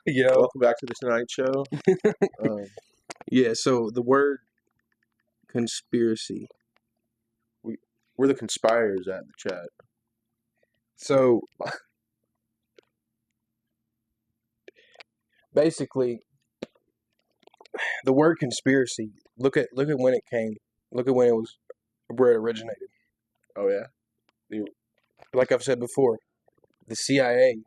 Yeah. Welcome back to the Tonight Show. Yeah, so the word conspiracy. We're the conspirators at the chat. So basically, the word conspiracy. Look at when it came. Look at when it was where it originated. Oh yeah. Like I've said before, the CIA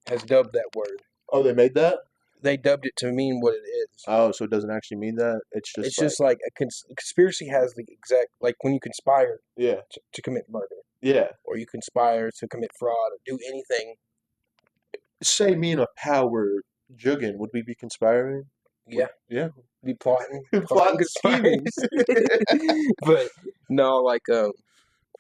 has dubbed that word. Oh, they made that? They dubbed it to mean what it is. Oh, so it doesn't actually mean that? It's just like a conspiracy has the exact, like when you conspire yeah. to commit murder. Yeah. Or you conspire to commit fraud or do anything. Say me and a pal were jugging. Would we be conspiring? Yeah. Yeah. Be plotting. Plotting scheming. But no, like if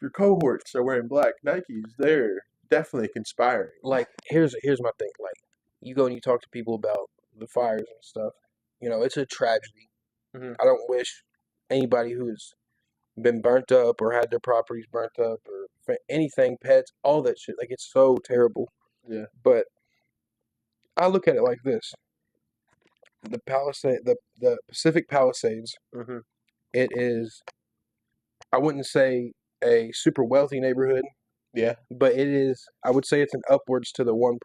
your cohorts are wearing black Nikes, they're definitely conspiring. Like here's my thing. Like you go and you talk to people about the fires and stuff. You know, it's a tragedy. Mm-hmm. I don't wish anybody who's been burnt up or had their properties burnt up or anything, pets, all that shit. Like it's so terrible. Yeah. But I look at it like this: the Palisade, the Pacific Palisades. Mm-hmm. It is, I wouldn't say a super wealthy neighborhood. Yeah. But it is, I would say it's an upwards to the 1%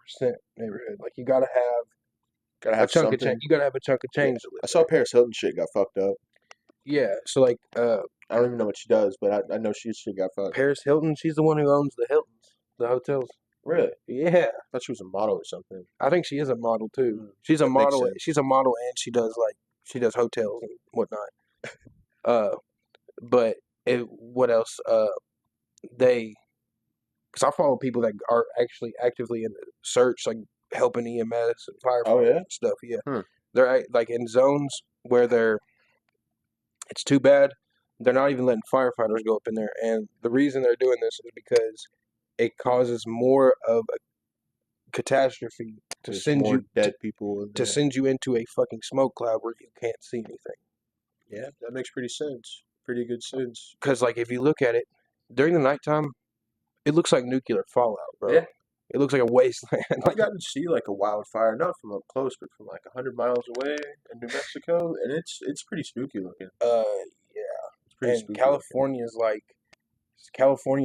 neighborhood. Like you gotta have a chunk of change. You gotta have a chunk of change to live. I saw Paris Hilton shit got fucked up. Yeah. So like I don't even know what she does, but I know she got fucked. Paris Hilton, she's the one who owns the Hiltons, the hotels. Really? Yeah. I thought she was a model or something. I think she is a model too. She's a model. She's a model, and she does hotels and whatnot. But what else? Because I follow people that are actually actively in the search, like helping EMS and firefighters and stuff. Yeah, they're like in zones where it's too bad. They're not even letting firefighters go up in there, and the reason they're doing this is because it causes more of a catastrophe to send you dead people to send you into a fucking smoke cloud where you can't see anything. Yeah, that makes pretty good sense. Because like if you look at it during the nighttime, it looks like nuclear fallout, bro. Yeah. It looks like a wasteland. I've gotten to see like a wildfire, not from up close, but from like 100 miles away in New Mexico, and it's pretty spooky looking. Yeah. It's pretty and spooky California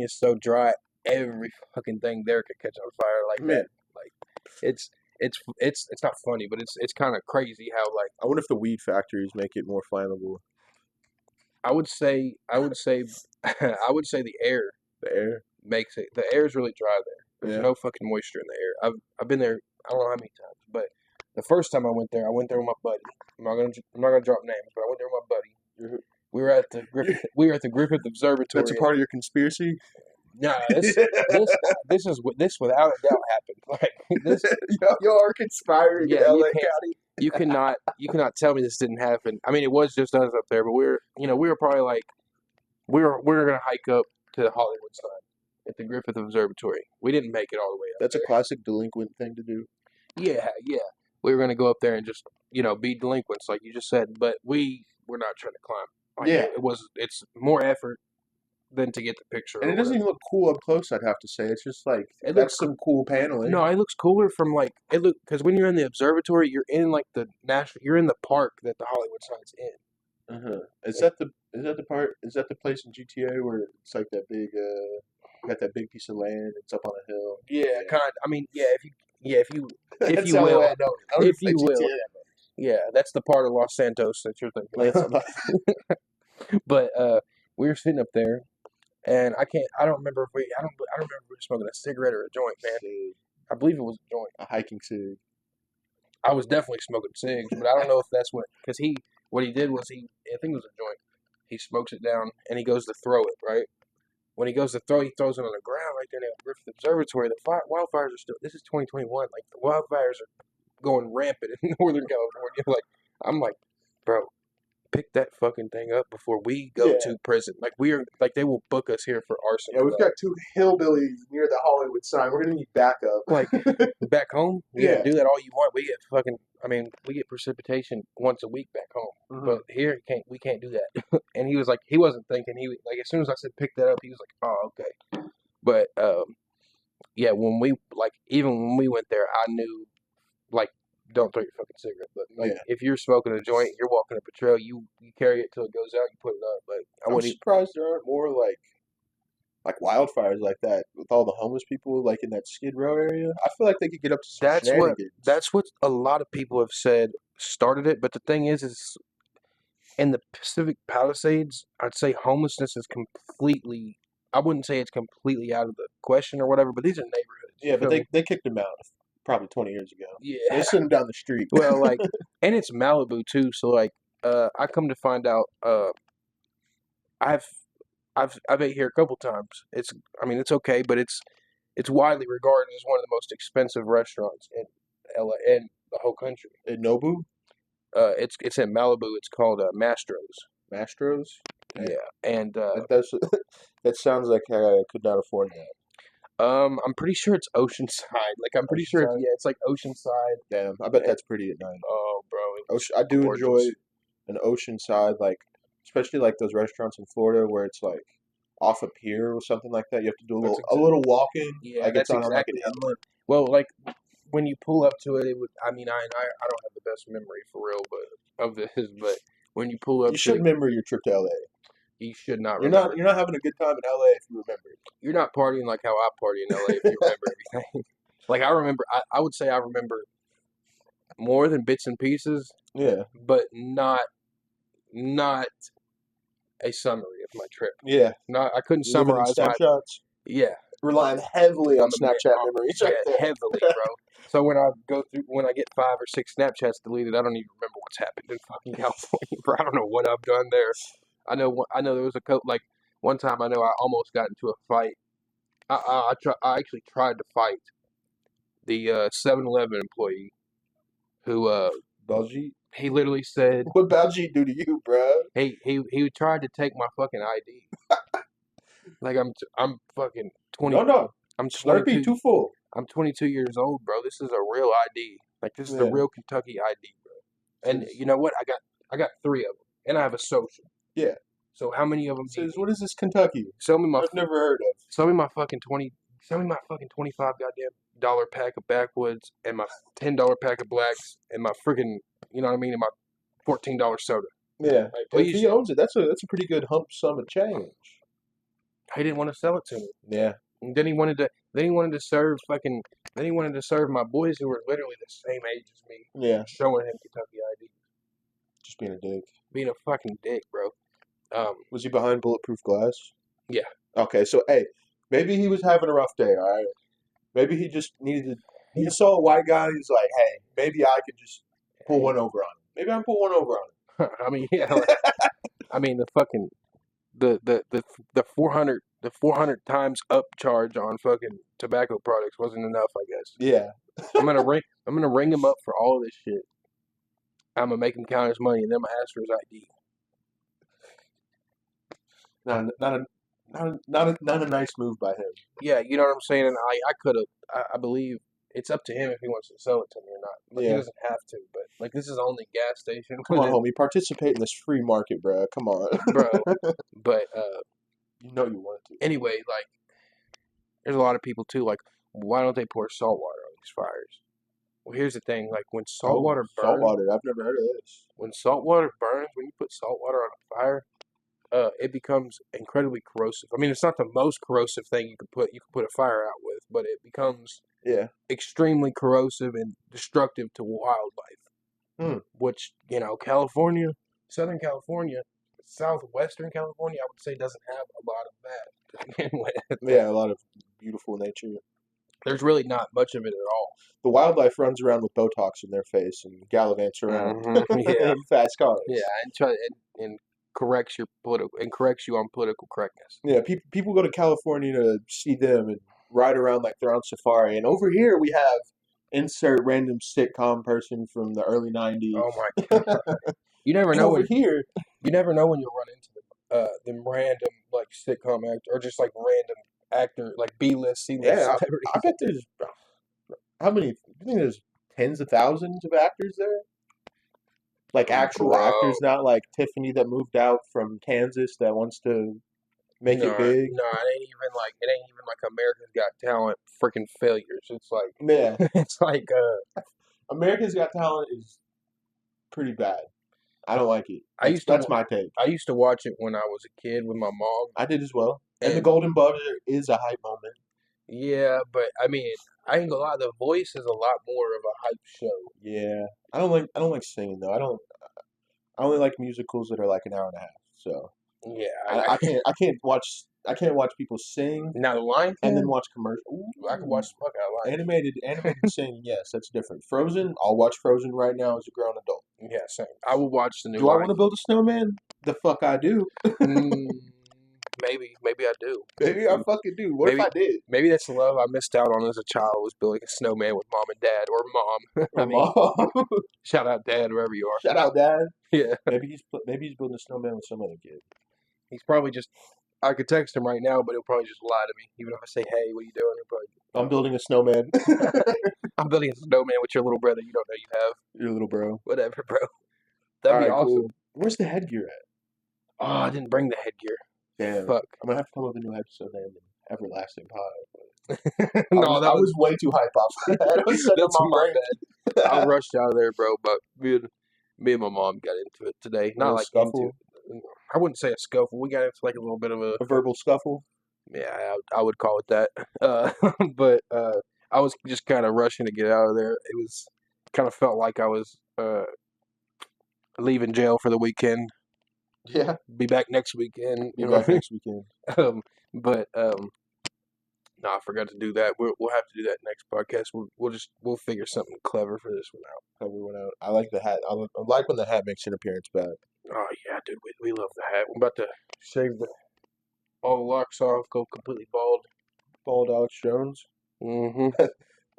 is so dry, every fucking thing there could catch on fire. Like man, like it's not funny, but it's kind of crazy how like. I wonder if the weed factories make it more flammable. I would say the air. The air makes it. The air is really dry there. There's no fucking moisture in the air. I've been there. I don't know how many times, but the first time I went there with my buddy. I'm not gonna drop names, but I went there with my buddy. Mm-hmm. We were at the Griffith Observatory. That's a part of your conspiracy. Nah, this without a doubt happened. Like this, y'all are conspiring in LA County. You cannot tell me this didn't happen. I mean, it was just us up there, but we were probably like we were gonna hike up to the Hollywood sign at the Griffith Observatory. We didn't make it all the way up. That's a classic delinquent thing to do. Yeah. We were gonna go up there and just be delinquents like you just said, but we were not trying to climb. Like, it's more effort than to get the picture. And it doesn't even look cool up close, I'd have to say. It's just like that's some cool paneling. No, it looks cooler from because when you're in the observatory, you're in like you're in the park that the Hollywood sign's in. Uh-huh. Is that the place in GTA where it's like that big got that big piece of land, it's up on a hill? Yeah, kind of. I mean, if you will. Yeah, that's the part of Los Santos that you're thinking of. But we were sitting up there, and I don't remember if we were smoking a cigarette or a joint, man. I believe it was a joint. A hiking cig. I was definitely smoking cigs, but I don't know if that's because what he did was I think it was a joint. He smokes it down, and he goes to throw it, right? When he goes to throw, he throws it on the ground right there at Griffith Observatory. The wildfires are still, this is 2021, like the wildfires are going rampant in Northern California. Like, I'm like, bro, pick that fucking thing up before we go to prison. Like, they will book us here for arson. Yeah, we've got two hillbillies near the Hollywood sign. We're going to need backup. Like, back home? Yeah, do that all you want. We get precipitation once a week back home. Mm-hmm. But here, we can't do that. And he was like, he wasn't thinking. He like, as soon as I said pick that up, he was like, oh, okay. But, when we went there, I knew, like, don't throw your fucking cigarette. But like, Yeah. if you're smoking a joint, you're walking up a trail, you carry it till it goes out, you put it up. Like, I I'm wouldn't. surprised there aren't more like wildfires like that with all the homeless people like in that Skid Row area. I feel like they could get up to some shenanigans. That's what a lot of people have said started it. But the thing is in the Pacific Palisades, I'd say homelessness is completely. I wouldn't say it's completely out of the question or whatever, but these are neighborhoods. Yeah, but they kicked him out probably 20 years ago. Yeah. They sent him down the street. Well, like, and it's Malibu too. So like, I come to find out, I've I've ate here a couple times. I mean, it's okay, but it's widely regarded as one of the most expensive restaurants in LA and the whole country. In Nobu, It's in Malibu. It's called Mastro's. Mastros. Yeah, and That's that sounds like I could not afford that. I'm pretty sure it's Oceanside. Like I'm pretty sure, Oceanside? yeah, it's like Oceanside. Damn, I bet that's pretty at night. Oh, bro, it's I do gorgeous. enjoy an oceanside, like especially like those restaurants in Florida where it's like off a pier or something like that. You have to do That's a little walking, Yeah, like that's it's on like exactly an inlet. Well, like when you pull up to it, it would. I mean, I don't have the best memory for real, but of this, but when you pull up You to should it, remember your trip to LA. you should not You're remember. not having a good time in LA if you remember. You're not partying like how I party in LA if you remember everything. Like I remember, I would say I remember more than bits and pieces, Yeah, but not a summary of my trip. yeah. Not I couldn't You living in summarize my snapshots, yeah. relying heavily on I'm a man, Snapchat memories yeah, right there. heavily, bro. So when I get 5 or 6 Snapchats deleted, I don't even remember what's happened in fucking California, bro. I don't know what I've done there. I know there was like one time I know I almost got into a fight. I actually tried to fight the 7-Eleven employee who Baljeet, he literally said what Baljeet do to you, bro? he tried to take my fucking ID. Like I'm fucking 20. No, I'm Slurpee 22. too full. I'm 22 years old, bro. This is a real ID. Like this is a Yeah. real Kentucky ID, bro. And you know what? I got 3 of them, and I have a social. Yeah. So how many of them? Says, what is this Kentucky? Sell me my I've never heard of. sell me my fucking 20. Sell me my fucking 25 goddamn dollar pack of backwoods and my $10 pack of blacks and my freaking, you know what I mean, and my $14 soda. Yeah, Like, if please. he owns it, that's a pretty good hump sum of change. He didn't want to sell it to me. Yeah, And then he wanted to serve fucking. Then he wanted to serve my boys who were literally the same age as me, yeah, showing him Kentucky ID. just being a dick. Being a fucking dick, bro. Was he behind bulletproof glass? Yeah. Okay, so hey, maybe he was having a rough day. All right, maybe he just needed. He saw a white guy. He's like, hey, maybe I could just pull one over on him. Maybe I can pull one over on him. I mean, yeah. Like, I mean, the fucking the 400 times upcharge on fucking tobacco products wasn't enough, I guess. Yeah, I'm gonna ring him up for all of this shit. I'm gonna make him count his money, and then I'm gonna ask for his ID. not a nice move by him. Yeah, you know what I'm saying. And I could have. I believe it's up to him if he wants to sell it to me or not. Like, Yeah. He doesn't have to, but like this is only gas station. Come on, homie, participate in this free market, bro. Come on, bro. But you know you want to. anyway, like there's a lot of people too. Like, why don't they pour salt water on these fires? Well, here's the thing. Like when salt water burns, Salt water. I've never heard of this. when salt water burns, when you put salt water on a fire, it becomes incredibly corrosive. I mean, it's not the most corrosive thing you can put a fire out with, but it becomes Yeah. extremely corrosive and destructive to wildlife. Which, California, Southern California, Southwestern California, I would say doesn't have a lot of that to begin with. Yeah, a lot of beautiful nature. There's really not much of it at all. The wildlife runs around with Botox in their face and gallivants around Yeah. in fast cars. Yeah, and corrects you on political correctness. Yeah, people go to California to see them and ride around like they're on safari. And over here we have insert random sitcom person from the early 90s. Oh my god. You never And know over when here, you'll run into them random like sitcom actor or just like random actor like B-list, C-list yeah, celebrities. I bet there's how many? You think there's tens of thousands of actors there? Like actual Bro. actors, not like Tiffany that moved out from Kansas that wants to make it big. No, it ain't even like America's Got Talent freaking failures. It's like Yeah. it's like America's Got Talent is pretty bad. I don't like it. I used to That's my take. I used to watch it when I was a kid with my mom. I did as well. And the And Golden Buzzer is a hype moment. yeah, but I mean, I ain't gonna lie, The Voice is a lot more of a hype show. Yeah, I don't like singing though. I only like musicals that are like an hour and a half. So Yeah, I can't watch people sing now The Lion and then King, watch commercials. I could watch the fuck out of Lion Animated singing, yes, that's different. Frozen, I'll watch Frozen right now as a grown adult. King. Yeah, same. I will watch the new Do I Lion want to build a snowman? The fuck I do. King. Maybe I do. Maybe I fucking do. What if Maybe I did? maybe that's the love I missed out on as a child was building a snowman with mom and dad or mom. I mean, Mom. shout out dad wherever you are. Shout out, Dad. Yeah, Maybe he's building a snowman with some other kid. he's probably just. I could text him right now, but he'll probably just lie to me. Even if I say, "Hey, what you doing?" He'll probably. I'm building a snowman. I'm building a snowman with your little brother. You don't know you have. Your little bro. Whatever, bro. That'd be Alright, awesome. cool. Where's the headgear at? Oh, I didn't bring the headgear. Damn. Fuck. I'm gonna have to come up with a new episode name, Everlasting Pod. No, I was way too hype off that. I was setting that's up my brain. bad. I rushed out of there, bro. But me and my mom got into it today. Not little like scuffle? I wouldn't say a scuffle. We got into like a little bit of a. A verbal scuffle. Yeah, I would call it that. But I was just kind of rushing to get out of there. It was kind of felt like I was leaving jail for the weekend. Yeah. Be back next weekend. Be back next weekend. But no, I forgot to do that. We'll have to do that next podcast. We'll figure something clever for this one out. Cover went out. I like the hat. I like when the hat makes an appearance back. Oh yeah, dude, we love the hat. We're about to shave all the locks off, go completely bald. Bald Alex Jones. Mm-hmm.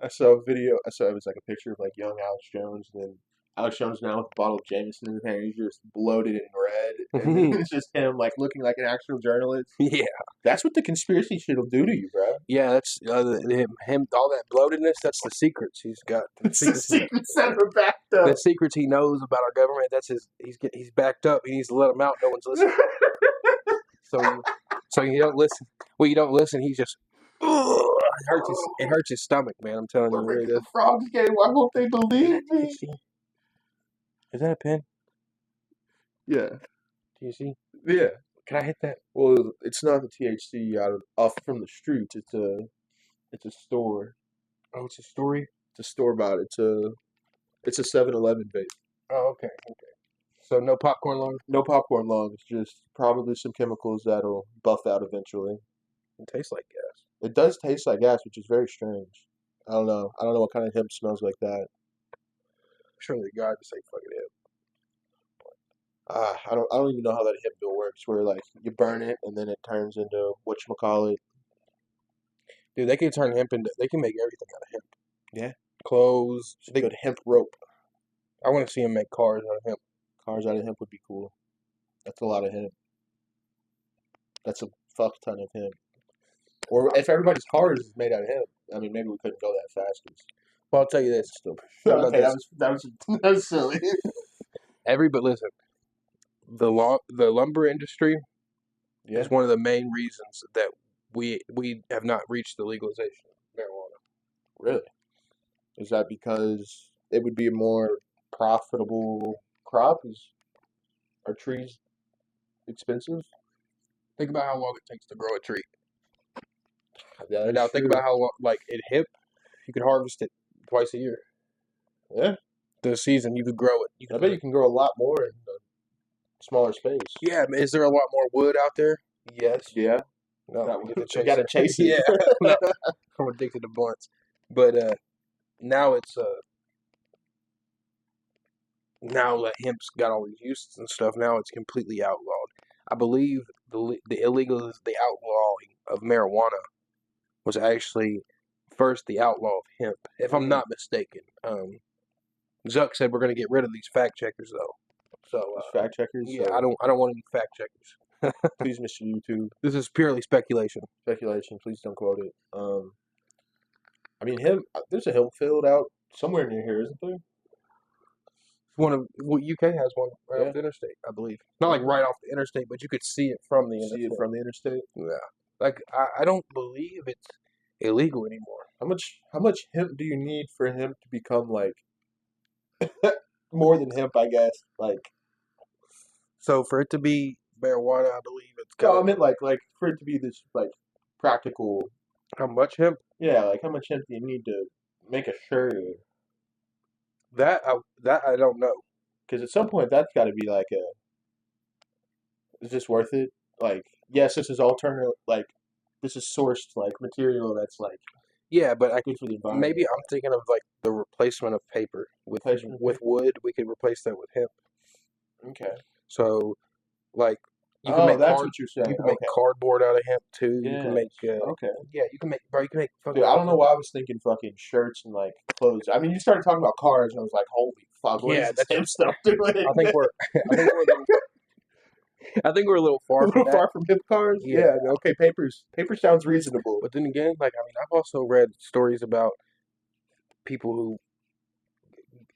I saw a video. I saw it was like a picture of like young Alex Jones, and then Alex Jones now with a bottle of Jameson in his hand. He's just bloated and red, and then it's just him like looking like an actual journalist. Yeah, That's what the conspiracy shit will do to you, bro. yeah. That's him. All that bloatedness. That's the secrets he's got. It's the secrets that are backed up. The secrets he knows about our government. That's his. He's backed up. He needs to let them out. No one's listening. So you don't listen. Well, you don't listen. He's just. It hurts his stomach, man. I'm telling you. It really does. The frogs game. Why won't they believe me? Is that a pen? Yeah. Do you see? Yeah. Can I hit that? Well, it's not the THC off from the streets. It's a store. Oh, it's a story. It's a store bought. It's a 7-Eleven vape. Oh, okay. So no popcorn lung. No popcorn lung. It's just probably some chemicals that'll buff out eventually. It tastes like gas. It does taste like gas, which is very strange. I don't know. I don't know what kind of hemp smells like that. Surely God to say fuck it up. I don't even know how that hemp bill works. Where like you burn it and then it turns into whatchamacallit. Dude, they can turn hemp into. They can make everything out of hemp. Yeah. Clothes. It's a good hemp rope. I want to see them make cars out of hemp. Cars out of hemp would be cool. That's a lot of hemp. That's a fuck ton of hemp. Or if everybody's cars is made out of hemp, I mean, maybe we couldn't go that fast. Well, I'll tell you this. Still, Okay, that was silly. But listen, the lumber industry Yeah. is one of the main reasons that we have not reached the legalization of marijuana. Really? Is that because it would be a more profitable crop? Are trees expensive? Think about how long it takes to grow a tree. Yeah, Now think about how long, like in hemp, you could harvest it twice a year. Yeah. The season you could grow it. I bet you can grow a lot more in a smaller space. Yeah, is there a lot more wood out there? Yes. Yeah. No, No, we get to you chase gotta it. chase it. Yeah, no, I'm addicted to blunts. But now it's now that hemp's got all these uses and stuff. Now it's completely outlawed. I believe the outlawing of marijuana was actually first the outlaw of hemp, if I'm not mistaken. Zuck said we're going to get rid of these fact checkers though. So Fact checkers? yeah, So I don't want any fact checkers. please, Mr. YouTube. This is purely speculation. Speculation. Please don't quote it. I mean, there's a hemp field out somewhere near here, isn't there? UK has one right off the interstate, I believe. Not like right off the interstate, but you could see it from the interstate. See it from the interstate? Yeah. Like I don't believe it's illegal anymore. How much hemp do you need for hemp to become like More than hemp, I guess. Like, So for it to be marijuana, I believe it's no, got I meant like for it to be this like practical. how much hemp? Yeah, like how much hemp do you need to make a shirt? That I don't know. Because at some point that's got to be like a. Is this worth it? Like, yes, this is alternative. Like, this is sourced like material that's like Yeah, but good for the environment. maybe I'm thinking of like the replacement of paper with Replacement of with wood. We could replace that with hemp. Okay. So like you can Oh, make that's what you're saying. you can make Okay. cardboard out of hemp too. You Yeah. can make Okay. yeah, you can make bro. You can make fucking. Dude, I don't know why I was thinking fucking shirts and like clothes. I mean, you started talking about cars, and I was like, holy fuck, what Yeah, is this hemp stuff doing? I think we're I think we're a little a far little from that. far from hemp cars. Yeah. Yeah. Okay. Paper sounds reasonable. But then again, like I mean, I've also read stories about people who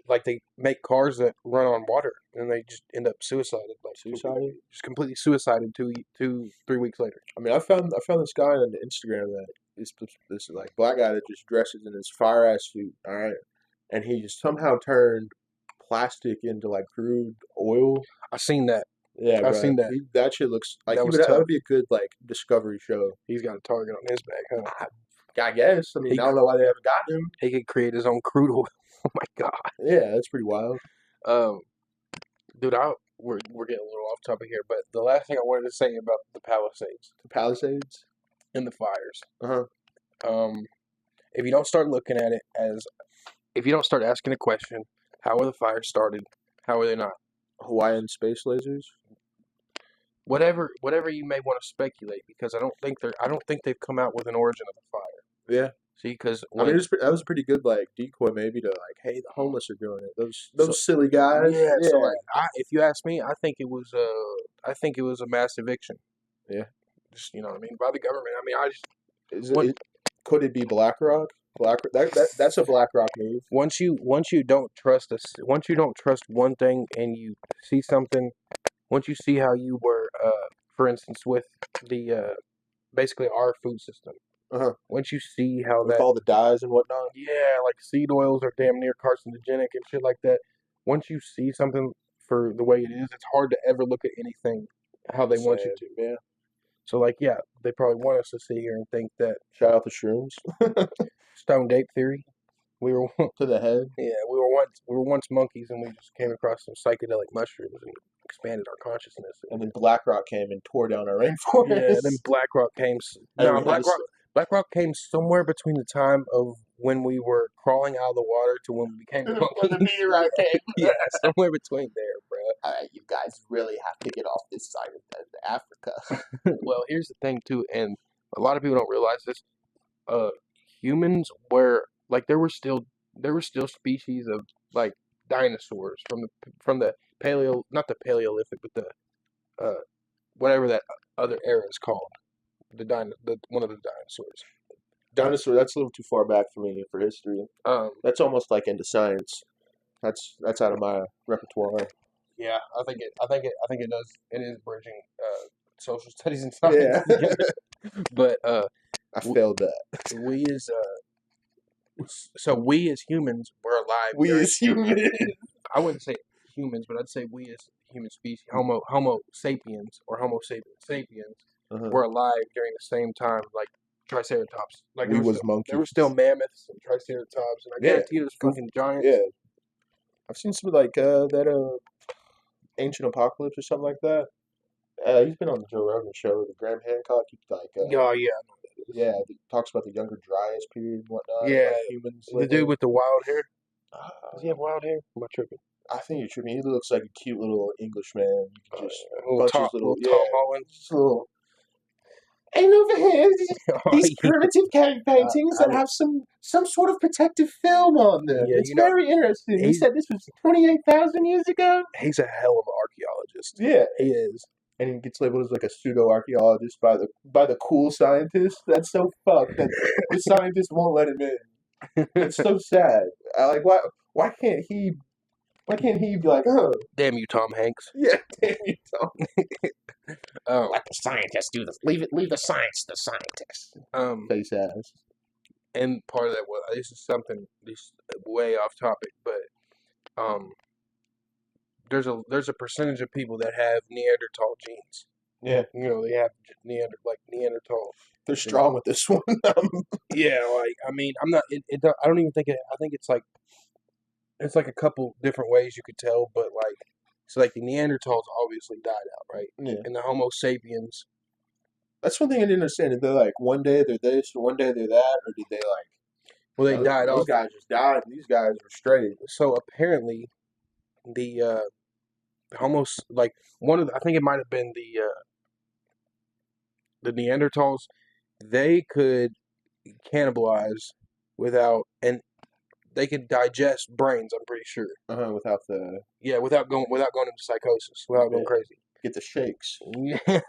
like they make cars that run on water and they just end up suicided, like Suicided? just completely suicided 3 weeks later. I mean, I found this guy on Instagram that this like black guy that just dresses in his fire ass suit. All right, and he just somehow turned plastic into like crude oil. I seen that. Yeah, I've bro. seen that. That shit looks like That he was would. That tough. would be a good like discovery show. He's got a target on his back, huh? I guess. I mean, He I don't know why they haven't gotten him. He could create his own crude oil. Oh my god. Yeah, that's pretty wild. Um, dude, we're getting a little off topic here, but the last thing I wanted to say about the Palisades The Palisades. and the fires. Uh huh. If you don't start looking at it as, if you don't start asking the question, how are the fires started? How are they not? Hawaiian space lasers. Whatever you may want to speculate, because I don't think they've come out with an origin of the fire. Yeah. See, because I mean, that was a pretty good like decoy, maybe to like, hey, the homeless are doing it. Those silly guys. yeah, so like, if you ask me, I think it was a mass eviction. Yeah. Just you know what I mean, by the government. I mean, I just Could it be BlackRock? That's a BlackRock move. once you don't trust us, once you don't trust one thing and you see something, once you see how you were, for instance, with the basically our food system. Uh-huh. Once you see how With all the dyes and whatnot. yeah, like seed oils are damn near carcinogenic and shit like that. Once you see something for the way it is, it's hard to ever look at anything how they want you to. Yeah. So like, yeah, they probably want us to sit here and think that Shout out the shrooms. stoned ape theory. We were To the head. yeah, we were once monkeys and we just came across some psychedelic mushrooms and expanded our consciousness. And then BlackRock came and tore down our rainforest. Yeah, then BlackRock came. And No, we had to BlackRock came somewhere between the time of when we were crawling out of the water to when we became When monkeys. the meteorite came. Yeah, somewhere between there, bro. All right, you guys really have to get off this side of Africa. Well, here's the thing too, and a lot of people don't realize this. Humans were like there were still species of like dinosaurs from the paleo, not the Paleolithic, but the whatever that other era is called. The one of the dinosaurs. Dinosaur, that's a little too far back for me for history. That's almost like into science. That's out of my repertoire. Yeah, I think it does. It is bridging social studies and science together. But I failed that. we as we as humans were alive. We as humans. I wouldn't say humans, but I'd say we as human species, Homo sapiens or Homo sapiens, were alive during the same time, like Triceratops. Like we was monkeys. There were still mammoths and Triceratops, and I guarantee there's fucking giants. Yeah, I've seen some like that Ancient Apocalypse or something like that. He's been on the Joe Rogan show, the Graham Hancock. He's like, oh yeah, yeah, he talks about the Younger Dryas period and whatnot. Yeah, like humans. The dude with the wild hair. Does he have wild hair? Am I tripping? I think you're tripping. He looks like a cute little Englishman. You can just little Tom Holland. Just a little. And over here, these primitive cave paintings that have some sort of protective film on them. Yeah, it's very interesting. He said this was 28,000 years ago. He's a hell of an archaeologist. Yeah, he is. And he gets labeled as like a pseudo archaeologist by the cool scientists. That's so fucked that the scientists won't let him in. It's so sad. Why can't he be like, oh, damn you, Tom Hanks? Yeah, damn you, Tom. Let the scientists do this. Leave the science to scientists. Face ass. And part of that, well, this is way off topic, but um, there's a percentage of people that have Neanderthal genes. Yeah, They have Neanderthal. they're strong with this one. Yeah, I mean, I'm not. I don't even think it. I think it's like a couple different ways you could tell, but so the Neanderthals obviously died out, right? Yeah, And the Homo sapiens. that's one thing I didn't understand. Did they one day they're this, or one day they're that, or did they Well, they died those off. guys just died, and these guys were straight? So apparently, the Homo one of I think it might have been the Neanderthals. They could cannibalize and they could digest brains. I'm pretty sure. Without the Without going into psychosis, without going crazy. get the shakes. Yeah,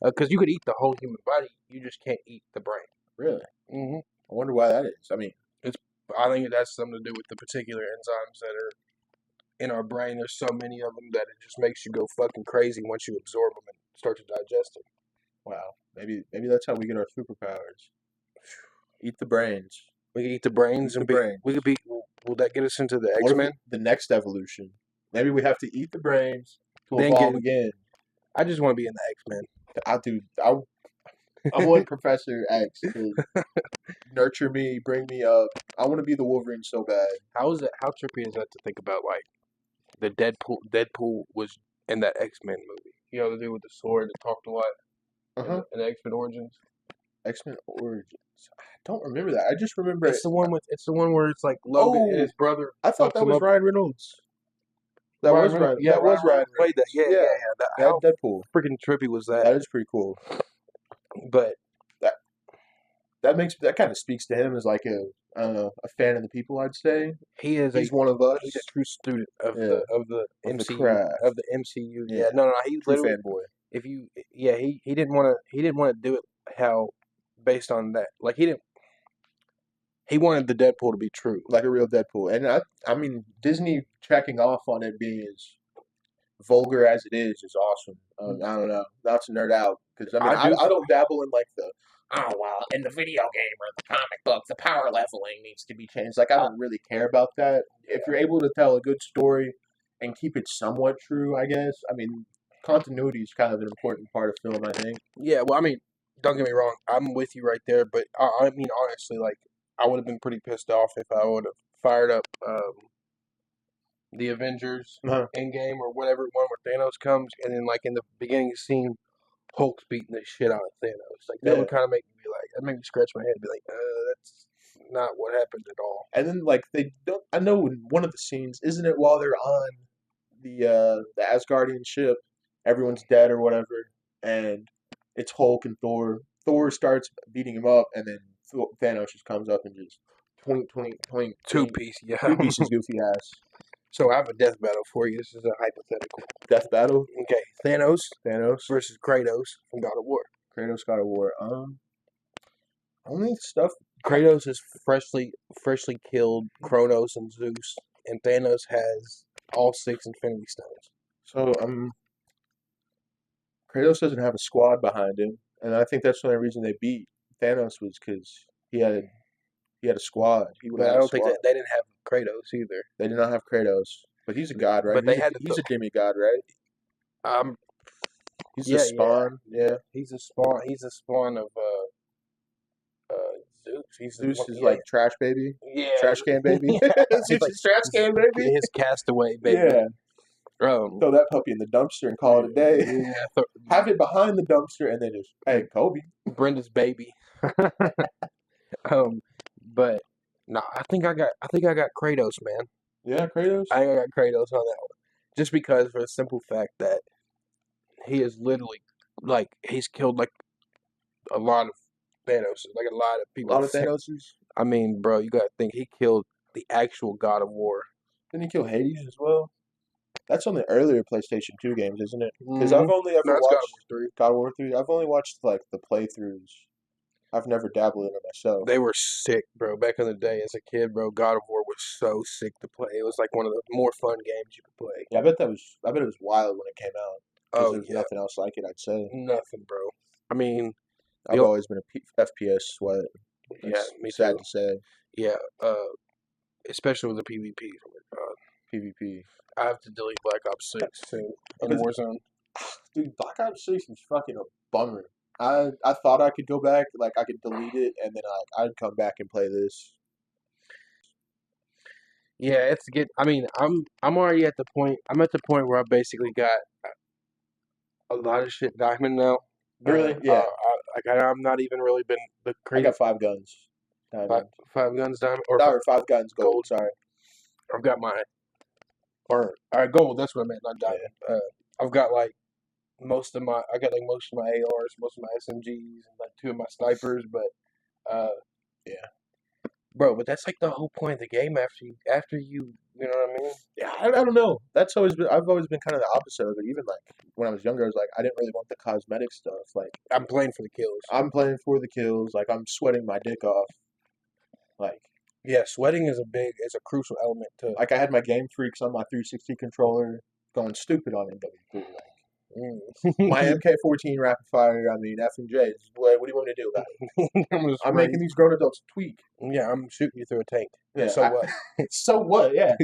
because you could eat the whole human body, you just can't eat the brain. Really? Mm-hmm. I wonder why that is. I mean, I think it has something to do with the particular enzymes that are in our brain. There's so many of them that it just makes you go fucking crazy once you absorb them and start to digest them. wow. Maybe that's how we get our superpowers. Eat the brains. We could eat the brains We could be. Will that get us into the X-Men? The next evolution. Maybe we have to eat the brains to Then evolve again. I just want to be in the X-Men. I want Professor X to nurture me, bring me up. I want to be the Wolverine so bad. How trippy is that to think about? The Deadpool was in that X-Men movie. The dude with the sword that talked a lot. In the X-Men Origins. X-Men Origins. I don't remember that. I just remember it's the one where it's like Logan and his brother. I thought that was Ryan Reynolds. That was Ryan. Yeah, that was Ryan. Played that. Yeah. That Deadpool. Freaking trippy was that? That is pretty cool. But that kind of speaks to him as I don't know, a fan of the people. I'd say he's one of us. He's a true student of the MCU the MCU. Yeah, no, he literally fanboy. He didn't want to do it how based on that. He wanted the Deadpool to be true, like a real Deadpool. And I mean, Disney checking off on it being as vulgar as it is awesome. I don't know, not to nerd out because I don't dabble in the in the video game or the comic book, the power leveling needs to be changed. I don't really care about that. If you're able to tell a good story and keep it somewhat true, I guess. I mean, continuity is kind of an important part of film, I think. Yeah, well, I mean, don't get me wrong, I'm with you right there, but I mean, honestly, I would have been pretty pissed off if I would have fired up the Avengers Endgame or whatever one where Thanos comes, and then in the beginning scene, Hulk's beating the shit out of Thanos. That would kind of make me that made me scratch my head and be that's not what happened at all. And then they don't. I know in one of the scenes, isn't it while they're on the Asgardian ship, everyone's dead or whatever, and it's Hulk and Thor. Thor starts beating him up, and then Thanos just comes up and just twink. Two pieces goofy ass. So I have a death battle for you. This is a hypothetical. Death battle? Okay. Thanos versus Kratos from God of War. Kratos God of War. Only stuff. Kratos has freshly killed Kronos and Zeus, and Thanos has all 6 Infinity Stones. So Kratos doesn't have a squad behind him, and I think that's the only reason they beat Thanos was because he had a squad. But I don't think that they didn't have Kratos either. They did not have Kratos, but he's a god, right? But he's a demigod, right? He's a spawn. Yeah, he's a spawn. He's a spawn of Zeus. Zeus is like trash baby. Yeah, trash can baby. Zeus is trash can baby. His castaway baby. Yeah. Throw that puppy in the dumpster and call it a day. Yeah. Have it behind the dumpster and then just, hey, Kobe. Brenda's baby. But no, I think I got Kratos, man. Yeah, Kratos. I think I got Kratos on that one, just because for the simple fact that he is literally he's killed a lot of Thanos, a lot of people. A lot of Thanoses. I mean, bro, you gotta think he killed the actual God of War. Didn't he kill Hades as well? That's on the earlier PlayStation 2 games, isn't it? Because I've only ever watched God of War 3. I've only watched the playthroughs. I've never dabbled in it myself. They were sick, bro. Back in the day, as a kid, bro, God of War was so sick to play. It was one of the more fun games you could play. Yeah, I bet it was wild when it came out. Because there was nothing else like it, I'd say. Nothing, bro. I mean, I've always been a FPS sweat. Yeah, me sad too. to say. Yeah, especially with the PvP. Oh my God. PvP. I have to delete Black Ops 6 soon in Because- Warzone. Dude, Black Ops 6 is fucking a bummer. I thought I could go back, like I could delete it, and then I'd come back and play this. Yeah, it's get. I mean, I'm already at the point. I'm at the point where I basically got a lot of shit diamond now. Really? Yeah. I'm not even really been the I crazy got 5 guns. Diamond. five guns diamond or Or 5 guns gold. gold. Sorry. I've got my gold. That's what I meant, not diamond. I've got like most of my ARs, most of my SMGs, and like 2 of my snipers. But Yeah. bro, but that's like the whole point of the game. After you know what I mean? Yeah, I don't know. I've always been kind of the opposite of it. Even like when I was younger, I was like, I didn't really want the cosmetic stuff. Like I'm playing for the kills. I'm playing for the kills. Like I'm sweating my dick off. Like Yeah, sweating is a crucial element to. I had my Game Freaks on my 360 controller going stupid on MW3. My MK14 rapid fire. I mean, F and J. What do you want me to do about it? I'm making these grown adults tweak. Yeah, I'm shooting you through a tank. Yeah, So what? So what? Yeah.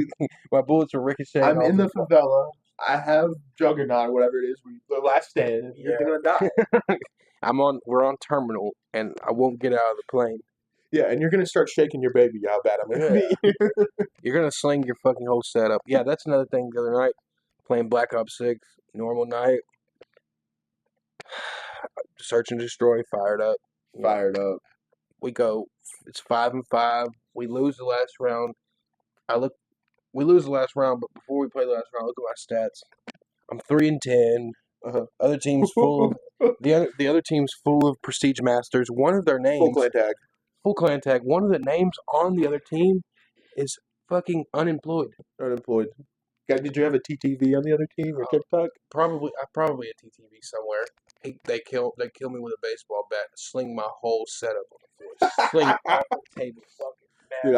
My bullets are ricocheting. I'm in the favela. I have Juggernaut, or whatever it is. The last stand. And you're gonna die. We're on terminal, and I won't get out of the plane. Yeah, and you're gonna start shaking your baby. How bad I'm gonna be. You're gonna sling your fucking whole setup. Yeah, that's another thing. The other night, playing Black Ops 6, normal night. Search and destroy, fired up. Fired up. We go. It's 5-5. We lose the last round. We lose the last round, but before we play the last round, look at my stats. I'm 3-10. Other teams full of the other team's full of prestige masters. One of their names full clan tag. One of the names on the other team is fucking unemployed. Unemployed. Did you have a TTV on the other team or TikTok? Probably a TTV somewhere. They kill me with a baseball bat, sling my whole setup on the floor, sling it off the table, fucking mad. Dude,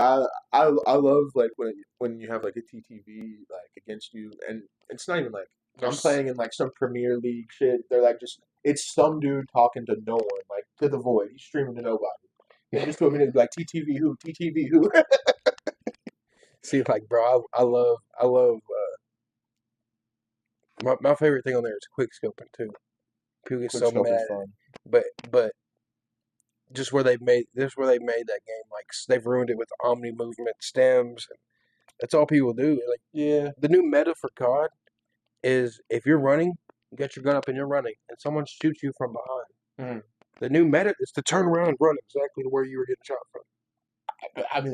I love like when you have like a TTV like against you, and it's not even like I'm playing in like some Premier League shit. They're like it's some dude talking to no one, like to the void. He's streaming to nobody. And just to a minute, like TTV who, TTV who. See, like, bro, I love my favorite thing on there is quick scoping too. People get so mad, but just where they made that game, like they've ruined it with omni movement stems. And that's all people do. Like, Yeah. the new meta for COD is if you're running, you get your gun up and you're running, and someone shoots you from behind. The new meta is to turn around and run exactly where you were getting shot from. I mean,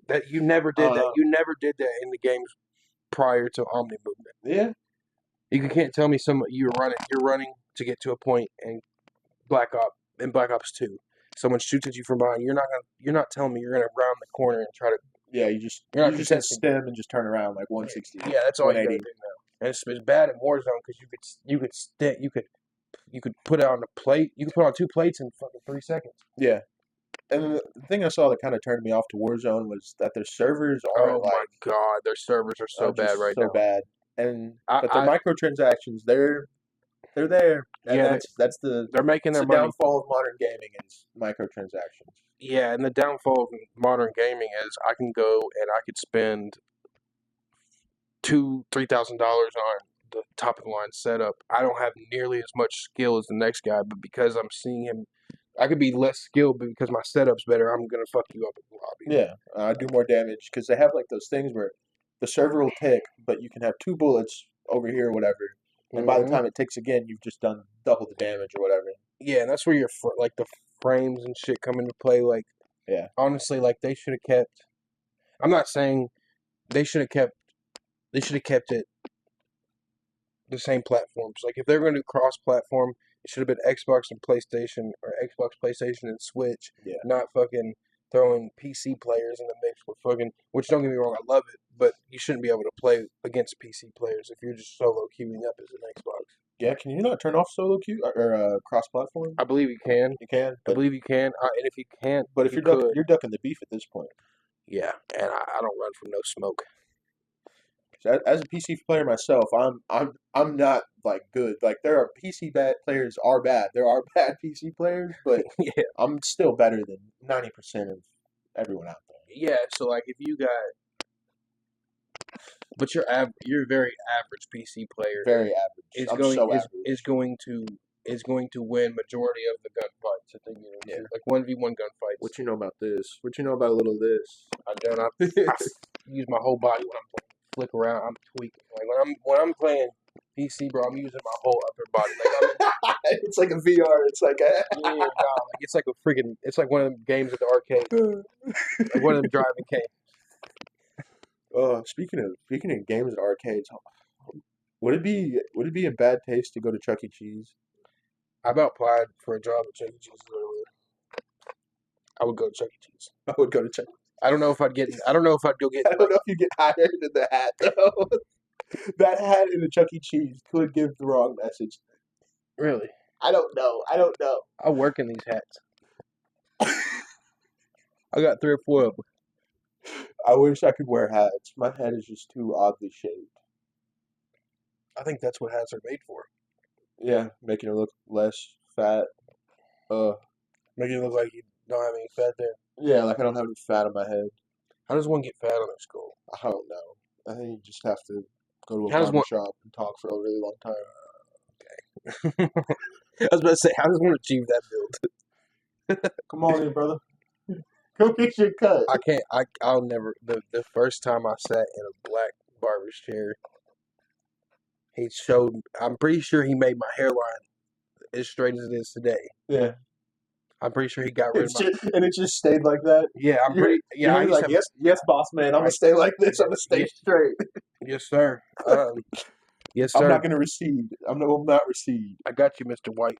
That you never did that. You never did that in the games prior to omni movement. yeah. You can't tell me you're running to get to a point in Black Ops 2. Someone shoots at you from behind. You're not telling me you're gonna round the corner and try to. Yeah, you just hit stem and just turn around like 160. Yeah, that's all you gotta do now. And it's bad in Warzone because you could put it on a plate. You could put on 2 plates in fucking 3 seconds. Yeah. And the thing I saw that kind of turned me off to Warzone was that their servers are Oh my god, their servers are so bad right now. So bad. But the microtransactions, they're there. And they're making their money. downfall of modern gaming is microtransactions. Yeah, and the downfall of modern gaming is I can go and I could spend $2,000-$3,000 on the top of the line setup. I don't have nearly as much skill as the next guy, but because I'm seeing him, I could be less skilled, but because my setup's better, I'm gonna fuck you up in the lobby. Yeah, I do more damage because they have like those things where the server will tick, but you can have 2 bullets over here or whatever. And by the time it ticks again, you've just done double the damage or whatever. Yeah, and that's where your like the frames and shit come into play. Like, yeah, honestly, like they should have kept. I'm not saying they should have kept. They should have kept it the same platforms. Like if they're going to do cross-platform, it should have been Xbox and PlayStation, or Xbox, PlayStation, and Switch. Yeah. Not fucking throwing PC players in the mix with fucking. Which don't get me wrong, I love it, but you shouldn't be able to play against PC players if you're just solo queuing up as an Xbox. Yeah, can you not turn off solo queue or cross-platform? I believe you can. You can. I believe you can. And if you can't, but if you're ducking the beef at this point. Yeah, and I don't run from no smoke. As a PC player myself, I'm not like good. Like there are players are bad. There are bad PC players, but yeah, I'm still better than 90% of everyone out there. Yeah, so like if you got But you're a very average PC player. Very average. Is I'm going so is, average. is going to win majority of the gunfights that they get into. Yeah. Like 1v1 gunfights. What you know about this? What you know about a little of this? I don't. I use my whole body when I'm playing. Flick around. I'm tweaking. Like when I'm playing PC, bro, I'm using my whole upper body. Like It's like a VR. It's like yeah, nah, like it's like a freaking. It's like one of them games at the arcade. Like one of them driving games. Speaking of games at arcades, would it be in bad taste to go to Chuck E. Cheese? I about applied for a job at Chuck E. Cheese earlier. I would go to Chuck E. Cheese. I would go to Chuck. I don't know if I'd get. I don't know if I'd go get. I don't know if you get hired in the hat though. That hat in the Chuck E. Cheese could give the wrong message. Really? I don't know. I work in these hats. I got 3 or 4 of them. I wish I could wear hats. My head is just too oddly shaped. I think that's what hats are made for. Yeah, making it look less fat. Making it look like you don't have any fat there. Yeah, like I don't have any fat on my head. How does one get fat on their skull? I don't know. I think you just have to go to a How does barber one- shop and talk for a really long time. I was about to say, how does one achieve that build? Come on in, brother. Go get your cut. I can't. I'll never. The first time I sat in a black barber's chair, he showed. I'm pretty sure he made my hairline as straight as it is today. Yeah. I'm pretty sure he got rid of my. And it just stayed like that. Yeah, I'm pretty. Yeah, I You're used like, to. yes, boss man. I'm gonna stay like this. I'm gonna stay Yeah. straight. Yes, sir. Yes, I'm sir. not gonna recede. I will not recede. I got you, Mr. White.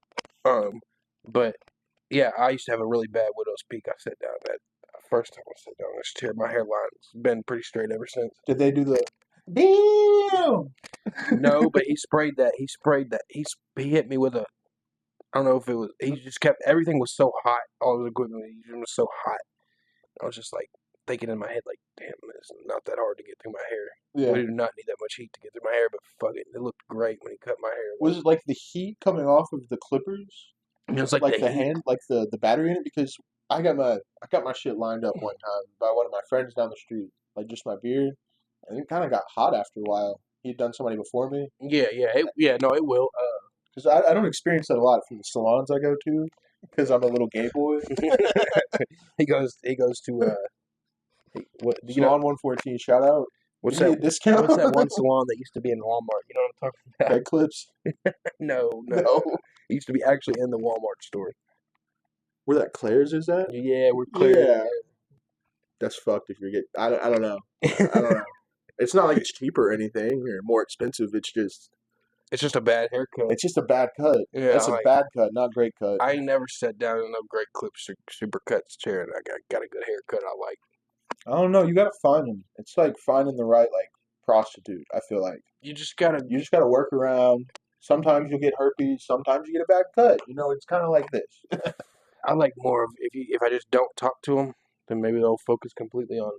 But yeah, I used to have a really bad widow's peak. I sat down that first time I sat down in this chair. My hairline's been pretty straight ever since. Did they do the damn? No, but he sprayed that. He he hit me with a. I don't know if it was. He just kept everything was so hot. All the equipment he used was so hot. I was just like thinking in my head, like, damn, it's not that hard to get through my hair. Yeah. We do not need that much heat to get through my hair, but fuck it, it looked great when he cut my hair. Was it like the heat coming off of the clippers? I mean, it was like the heat. hand, like the battery in it? Because I got my shit lined up one time by one of my friends down the street, like just my beard, and it kind of got hot after a while. He'd done somebody before me. Yeah, no, it will. Because I don't experience that a lot from the salons I go to, because I'm a little gay boy. He goes to what you Salon know? 114, shout out. What's Give me a that? discount? What's that one salon that used to be in Walmart? You know what I'm talking about? Head clips? No. No. It used to be actually in the Walmart store. Where that Claire's is at? Yeah, we're clear. Yeah. That's fucked if you're getting. I don't know. I don't know. It's not like it's cheaper or anything or more expensive. It's It's just a bad haircut. It's just a bad cut. Yeah, That's a like- bad cut, not great cut. I ain't never sat down in no great clip super cuts chair and I got a good haircut I like. I don't know. You gotta find them. It's like finding the right like prostitute. I feel like You just gotta. you just gotta work around. Sometimes you'll get herpes. Sometimes you get a bad cut. You know, it's kind of like this. I like more of if I just don't talk to them, then maybe they'll focus completely on.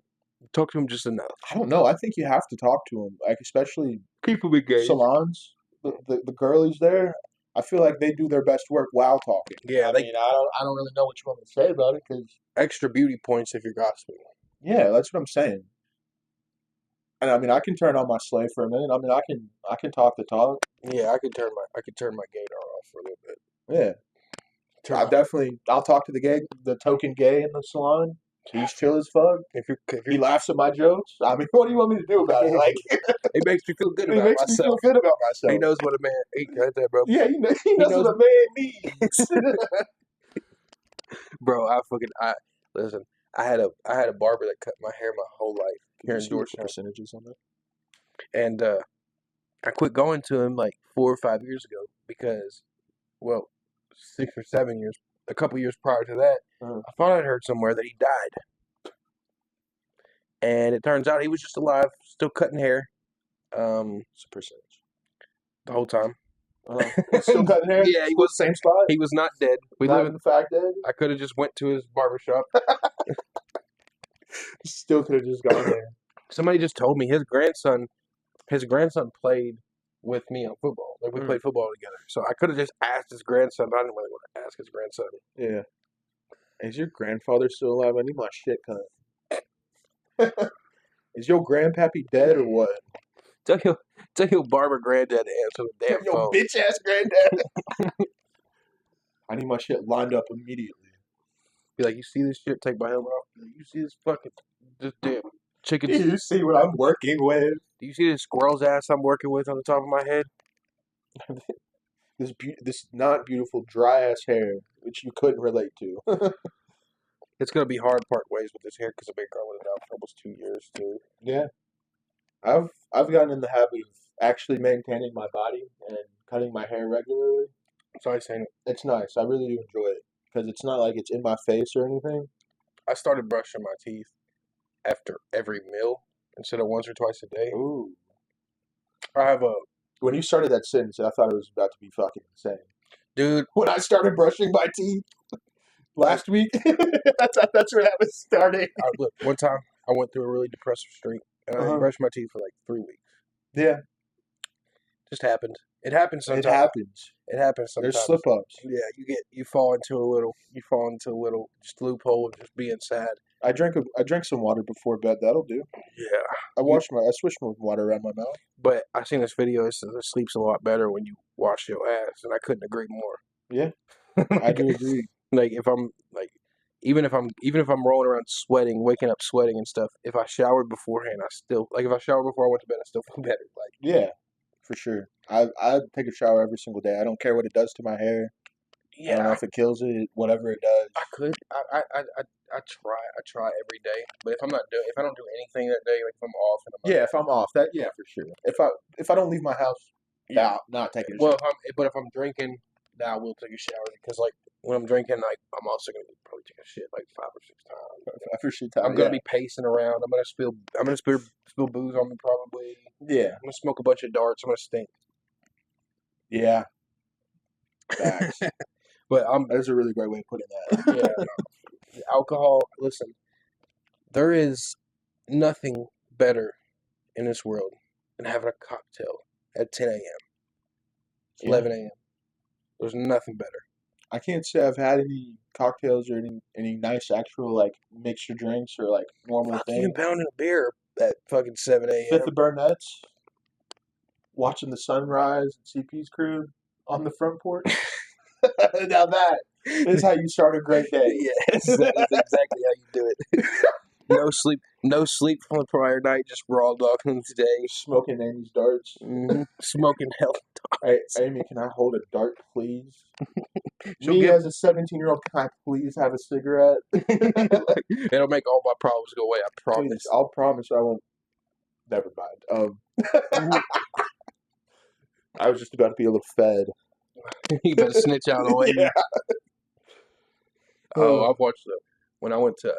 Talk to them just enough. I don't know. I think you have to talk to them, like especially Keep them engaged. salons. The girlies there. I feel like they do their best work while talking. Yeah, I they mean, I don't really know what you want me to say about it because extra beauty points if you're gossiping. yeah, that's what I'm saying. And I mean, I can turn on my slave for a minute. I mean, I can talk the talk. Yeah, I could turn my gaydar off for a little bit. Yeah, I'll talk to the token gay in the salon. He's chill as fuck. If you He laughs at my jokes. I mean, what do you want me to do about it? Like, it makes me feel good it about makes me feel myself. good about myself. He knows what a man. He got that, bro. Yeah, he knows knows- what a man needs. Bro, listen. I had a barber that cut my hair my whole life here in Georgetown, percentages on that? and I quit going to him like 4 or 5 years ago because, well, 6 or 7 years, a couple years prior to that, I thought I'd heard somewhere that he died, and it turns out he was just alive, still cutting hair, It's a percentage. the whole time. Still cutting hair. Yeah, he Still was- same spot. He was not dead. We Not live in the fact that I could have just went to his barbershop. still could have just gone there. Somebody just told me his grandson played with me on football. Like we played football together. So I could have just asked his grandson, but I didn't really want to ask his grandson. Yeah. Is your grandfather still alive? I need my shit cut. Is your grandpappy dead or what? Tell your barber granddad to answer the damn Yo, phone. bitch ass granddad. I need my shit lined up immediately. Be like, you see this shit? Take my helmet off. Be like, you see this fucking this damn chicken? Do you see what I'm working with? Do you see this squirrel's ass I'm working with on the top of my head? This not beautiful dry ass hair, which you couldn't relate to. It's gonna be hard part ways with this hair because I've been growing it out for almost 2 years too. Yeah, I've gotten in the habit of actually maintaining my body and cutting my hair regularly. So I saying It's nice. I really do enjoy it because it's not like it's in my face or anything. I started brushing my teeth after every meal instead of once or twice a day. Ooh. I have a When you started that sentence, I thought it was about to be fucking insane. dude. When I started brushing my teeth last week, that's where that was starting. Look, one time I went through a really depressive streak and I brushed my teeth for like 3 weeks. Yeah, Just happened. It happens sometimes. it happens. It happens sometimes. There's slip ups. Yeah, you fall into a little just loophole of just being sad. I drank some water before bed. That'll do. Yeah. I switched my water around my mouth. But I seen this video. It says it sleeps a lot better when you wash your ass, and I couldn't agree more. Yeah, I do agree. Like if I'm like, even if I'm rolling around sweating, waking up sweating and stuff. If I showered beforehand, I still like. If I showered before I went to bed, I still feel better. Like Yeah, for sure. I take a shower every single day. I don't care what it does to my hair. I don't know if it kills it, whatever it does. I could. I try every day. But if I don't do anything that day, like if I'm off and I'm Yeah, if I'm off, for sure. If I don't leave my house, not taking a shower. Well, if I'm drinking, then I will take a shower because like when I'm drinking, like I'm also gonna probably take a shit like 5 or 6 times. For sure, I'm gonna be pacing around. I'm gonna spill booze on me probably. Yeah, I'm gonna smoke a bunch of darts. I'm gonna stink. yeah. Facts. But That's a really great way of putting that. yeah. Alcohol. Listen, there is nothing better in this world than having a cocktail at 10 a.m. 11 a.m. There's nothing better. I can't say I've had any cocktails or any nice actual like mixture drinks or like normal Fuck, you things. pounding a beer at fucking 7 a.m. Fifth of Burnett's, watching the sunrise and CP's crew on the front porch. Now that is how you start a great day. Yes, that is exactly how you do it. No sleep from the prior night, just raw dogging today. Smoking Amy's darts. Smoking hell. Hey, Amy, can I hold a dart, please? She'll Me give- as a 17-year-old, can I please have a cigarette? It'll make all my problems go away. I promise. Please, I'll promise I won't. Never mind. I was just about to be a little fed. You better snitch out on it. Yeah. Oh, I've watched when I went to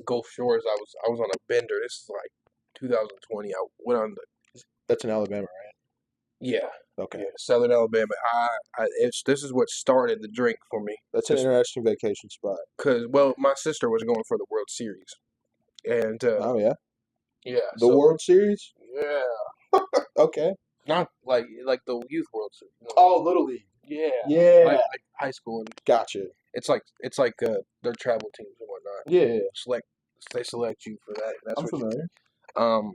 Gulf Shores. I was on a bender. This is like 2020. I went on the That's in Alabama, right? yeah. Okay. Yeah, Southern Alabama. This is what started the drink for me. That's an interesting vacation spot. Cause my sister was going for the World Series, and Oh, yeah? yeah, The World Series? yeah, Okay. not like the Youth World Series. You know? Oh, Little League. yeah, Yeah. like high school, and Gotcha. it's like their travel teams and whatnot. Yeah. They select you for that. That's I'm what familiar.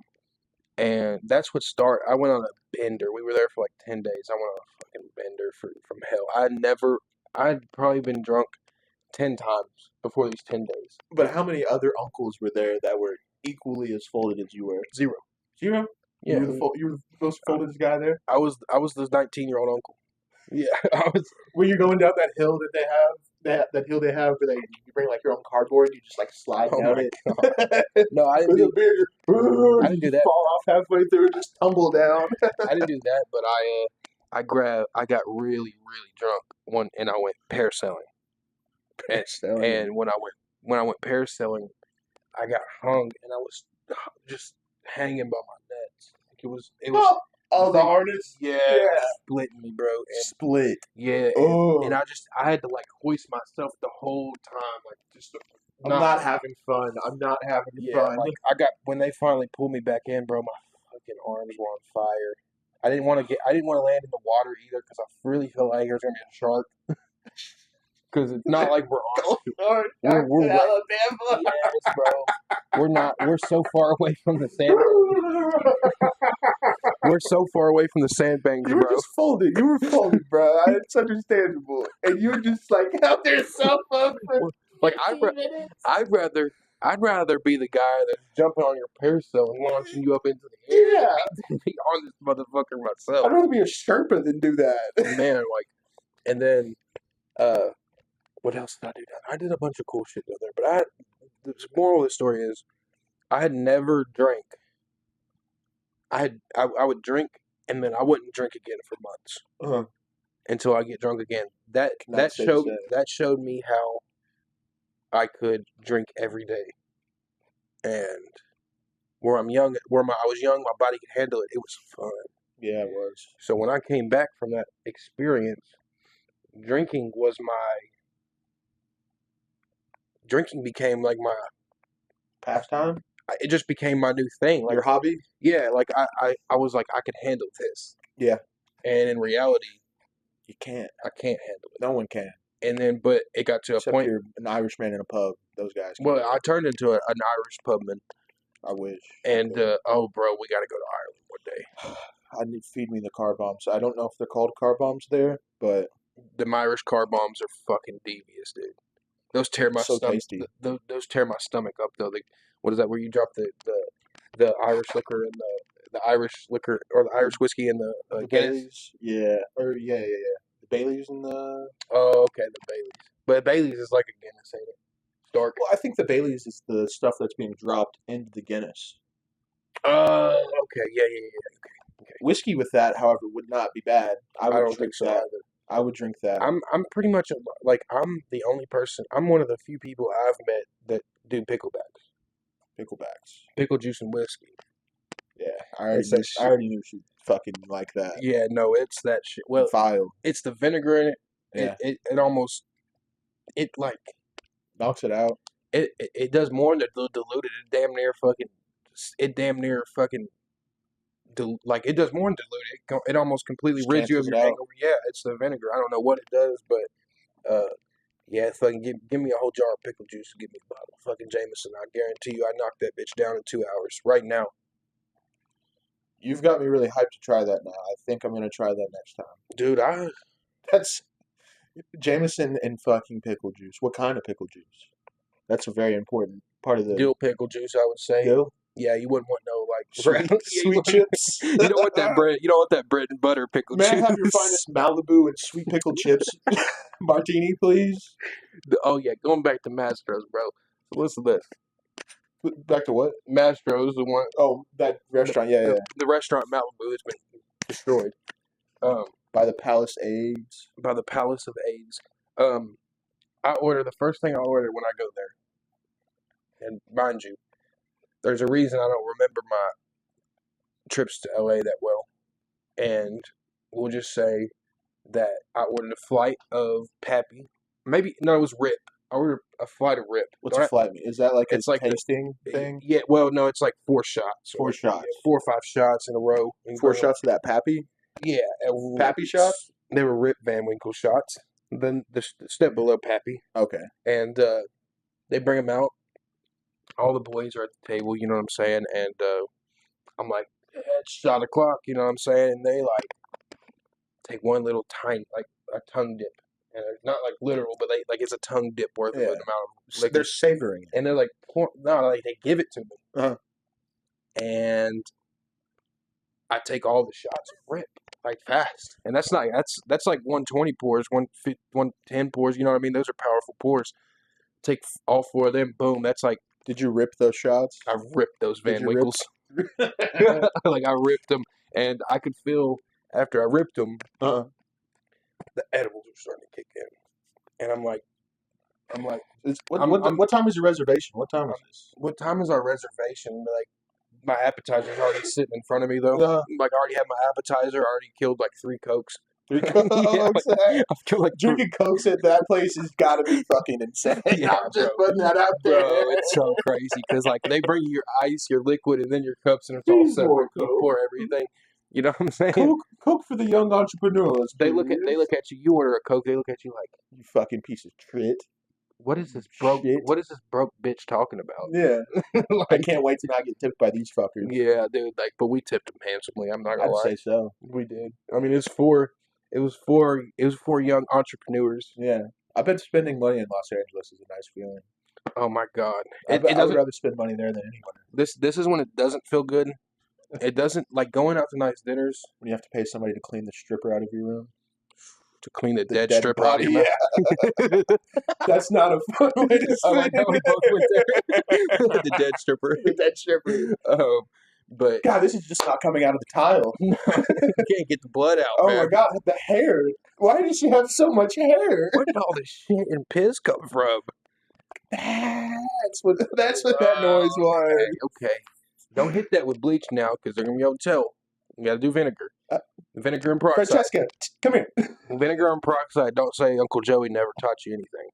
and that's what started. I went on a bender. We were there for like 10 days. I went on a fucking bender from hell. I'd probably been drunk 10 times before these 10 days. But how many other uncles were there that were equally as folded as you were? Zero. Zero? Yeah, You were the most folded guy there? I was the 19-year-old uncle. Yeah, I was. Were you going down that hill that they have? That hill they have where you bring like your own cardboard and you just like slide Oh down my it? No, I didn't With a do. beer, I didn't do that. Fall off halfway through and just tumble down. I didn't do that, but I got really really drunk and I went parasailing. And when I went parasailing, I got hung and I was just hanging by my nuts. Like it was the harness? yeah, splitting me, bro. And Split. yeah, Oh. and I had to like hoist myself the whole time, like just. I'm not having fun. I'm not having fun. Like when they finally pulled me back in, bro, my fucking arms were on fire. I didn't want to land in the water either because I really feel like there's gonna be a shark. Because it's not like we're on. We're right- Alabama. Yes, bro. We're so far away from the sand. We're so far away from the sandbanks, You were bro. just folded. You were folded, bro. It's understandable. And you were just like held yourself up for Like 15 minutes. I'd rather be the guy that's jumping on your parasol and launching you up into the air Yeah. than be on this motherfucker myself. I'd rather be a Sherpa than do that. Man, like, and then, what else did I do down there? I did a bunch of cool shit down there, but the moral of the story is, I had never drank. I would drink, and then I wouldn't drink again for months Uh-huh. until I get drunk again. That Not safe to say. showed me how I could drink every day, and where I was young, my body could handle it. It was fun. Yeah, it was. So when I came back from that experience, drinking became like my Pastime? it just became my new thing. Like, Your hobby? yeah, like I was like, I could handle this. Yeah. And in reality, You can't. I can't handle it. No one can. And then, but it got to a Except point. you're an Irishman in a pub. Those guys can. Well, I turned into an Irish pubman. I wish. And, oh, bro, we got to go to Ireland one day. I need feed me the car bombs. I don't know if they're called car bombs there, but Them Irish car bombs are fucking devious, dude. Those tear my So stomach. tasty. Those tear my stomach up, though. What is that? Where you drop the Irish liquor and the Irish liquor or the Irish whiskey and the the Guinness? Baileys. Yeah. Or yeah. The Baileys and the. Oh, okay, the Baileys. But Baileys is like a Guinness, ain't it? It's dark. Well, I think the Baileys is the stuff that's being dropped into the Guinness. Okay, yeah. Okay. Whiskey with that, however, would not be bad. I would I don't drink think so that. either. I would drink that. I'm pretty much like I'm the only person. I'm one of the few people I've met that do picklebacks, Picklebacks. pickle juice and whiskey. Yeah, It's that I already knew she'd fucking like that. Yeah, no, it's that shit. Well, File. it's the vinegar in it. Yeah. It almost like Knocks it out. it does more than diluted. It damn near fucking. Like it does more than dilute it. It almost completely Just rids you of cancels your it out. hangover. Yeah, it's the vinegar. I don't know what it does, but yeah, fucking give me a whole jar of pickle juice and give me a bottle of fucking Jameson. I guarantee you, I knock that bitch down in 2 hours right now. You've got me really hyped to try that now. I think I'm gonna try that next time. Dude, That's Jameson and fucking pickle juice. What kind of pickle juice? That's a very important part of the dill pickle juice, I would say. Dill? Yeah, you wouldn't want no like Sweet chips. You don't want that bread. You don't want that bread and butter pickle May I juice. have your finest Malibu and sweet pickle chips? Martini, please. Oh yeah, going back to Mastro's, bro. So listen to this. Back to what? Mastro's, the one. Oh, that restaurant. Yeah. The restaurant Malibu has been destroyed. By the Palisades. By the Palace of AIDS. I order the first thing I order when I go there. And mind you, there's a reason I don't remember my trips to LA that well. And we'll just say that I ordered a flight of Pappy. Maybe no, it was Rip. I ordered a flight of Rip. What's a flight meat? Is that like It's a like tasting thing? Yeah, well, no, it's like 4 shots. 4 shots. 4 or 5 shots in a row. 4 shots of that Pappy? Yeah. Pappy shots? They were Rip Van Winkle shots. Then the step below Pappy. Okay. And they bring them out. All the boys are at the table, you know what I'm saying? And I'm like, it's shot o'clock, you know what I'm saying? And they like take one little tiny, like a tongue dip. And it's not like literal, but they like it's a tongue dip worth of an amount of liquor. They're savoring it. And they're like, they give it to me. Uh-huh. And I take all the shots and rip like fast. And that's like 120 pours, 110 pours, you know what I mean? Those are powerful pours. Take all 4 of them, boom, that's like. Did you rip those shots? I ripped those Van Winkles. Like I ripped them, and I could feel after I ripped them, the edibles were starting to kick in, and I'm like, what time is your reservation? What time is this? what time is our reservation? Like my appetizer's already sitting in front of me though. Like I already had my appetizer. I already killed like 3 Cokes. 3 Cokes? I feel like Drinking Cokes at that place has got to be fucking insane. Yeah, I'm just bro. putting that out there. Bro, it's so crazy because like they bring you your ice, your liquid, and then your cups, and it's all Please, separate. Lord, You Coke. pour everything. You know what I'm saying? Coke for the young entrepreneurs. They look at you. You order a Coke. They look at you like you fucking piece of shit. what is this broke? Shit. What is this broke bitch talking about? Yeah. I Like, can't wait to not get tipped by these fuckers. yeah, dude. Like, but we tipped him handsomely. I'm not gonna I'd lie. say so. We did. I mean, it was for young entrepreneurs. Yeah. I bet spending money in Los Angeles is a nice feeling. Oh my God. I It would doesn't. rather spend money there than anywhere. This is when it doesn't feel good. It doesn't like going out to nice dinners When you have to pay somebody to clean the stripper out of your room. to clean the The dead dead stripper out of body, your mouth. That's not a fun way to I say like how we both went there. The dead stripper. The dead stripper. But God, this is just not coming out of the tile. you can't get the blood out, Oh man. my God, the hair. Why does she have so much hair? Where did all this shit and piss come from? That's what that noise was. Okay. Don't hit that with bleach now because they're gonna be able to tell. You gotta do vinegar. Vinegar and peroxide. Francesca, come here. Vinegar and peroxide. Don't say Uncle Joey never taught you anything.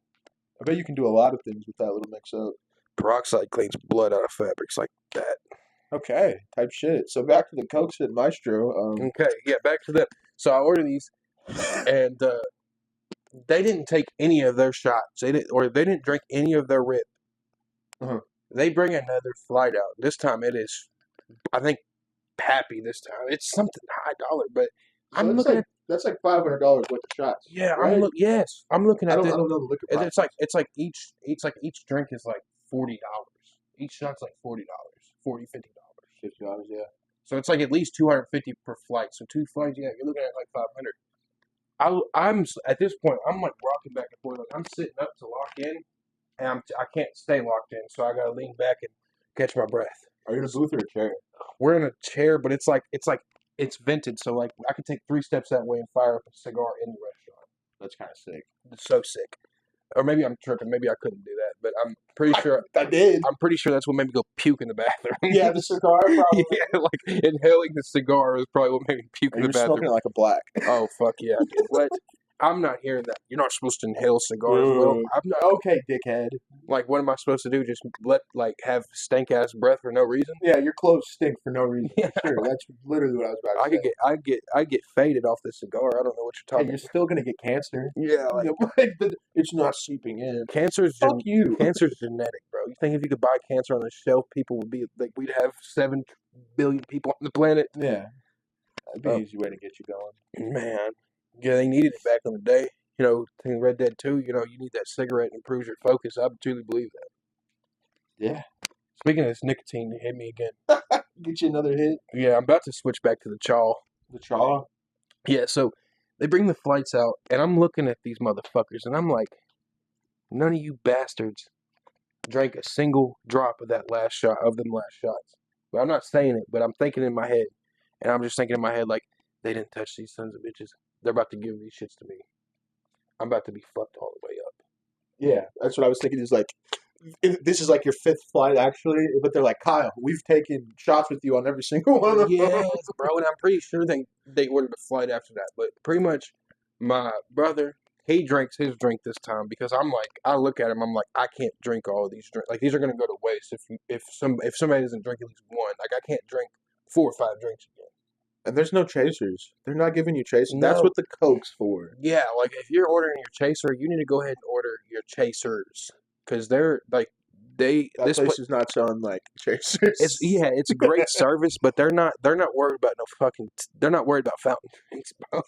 I bet you can do a lot of things with that little mix-up. Peroxide cleans blood out of fabrics like that. Okay, type shit. So back to the Coke shit Maestro. Okay, yeah, back to them. So I ordered these, and they didn't take any of their shots. They didn't drink any of their rip. Uh-huh. They bring another flight out. This time it is, I think, Pappy. This time it's something high dollar, but So I'm that's looking like, that's like $500 worth of shots. yeah, right? I'm looking I at don't this. know the liquor It's price. like each drink is like $40. Each shot's like $40, $50. $50, yeah. So it's like at least $250 per flight. So 2 flights, yeah, you're looking at like $500. I'm at this point, I'm like rocking back and forth. Like I'm sitting up to lock in, and I can't stay locked in, so I gotta lean back and catch my breath. Are you in a booth or a chair? We're in a chair, but it's vented, so like I could take 3 steps that way and fire up a cigar in the restaurant. That's kind of sick. It's so sick. Or maybe I'm tripping. Maybe I couldn't do that, but I'm pretty sure. I did. I'm pretty sure that's what made me go puke in the bathroom. Yeah, the cigar probably. Yeah, like inhaling the cigar was probably what made me puke in You're the bathroom. smoking it like a black. Oh fuck yeah, dude. What? I'm not hearing that. You're not supposed to inhale cigars. Well, I'm not. Okay, dickhead. Like, what am I supposed to do? Just have stank ass breath for no reason? Yeah, your clothes stink for no reason. Yeah. Sure, that's literally what I was about to say. I get faded off this cigar. I don't know what you're Hey, talking you're about. still gonna get cancer. Yeah, like It's not seeping in. cancer's Fuck you. cancer's genetic, bro. You think if you could buy cancer on the shelf, people would be like we'd have 7 billion people on the planet? Yeah, that'd be an easy way to get you going. Man, yeah, they needed it back in the day. You know, in Red Dead 2, you need that cigarette and improves your focus. I truly believe that. Yeah. Speaking of this nicotine, it hit me again. Get you another hit. Yeah, I'm about to switch back to the chaw. The chaw. Yeah, so they bring the flights out, and I'm looking at these motherfuckers, and I'm like, none of you bastards drank a single drop of that last shot, of them last shots. But I'm not saying it, but I'm thinking in my head, and I'm just thinking in my head, like, they didn't touch these sons of bitches. They're about to give these shits to me. I'm about to be fucked all the way up. Yeah, that's what I was thinking. Is like, this is like your 5th flight actually, but they're like, Kyle, we've taken shots with you on every single one of them. Yes, bro, and I'm pretty sure they ordered a flight after that. But pretty much, my brother, he drinks his drink this time because I'm like, I look at him, I'm like, I can't drink all of these drinks. Like, these are gonna go to waste if somebody doesn't drink at least one. Like, I can't drink 4 or 5 drinks again. And there's no chasers. They're not giving you chasers. That's No. what the Coke's for. Yeah, like if you're ordering your chaser, you need to go ahead and order your chasers because they're like That this place is not selling like chasers. it's a great service, but they're not worried about no fucking. They're not worried about fountain drinks, bro.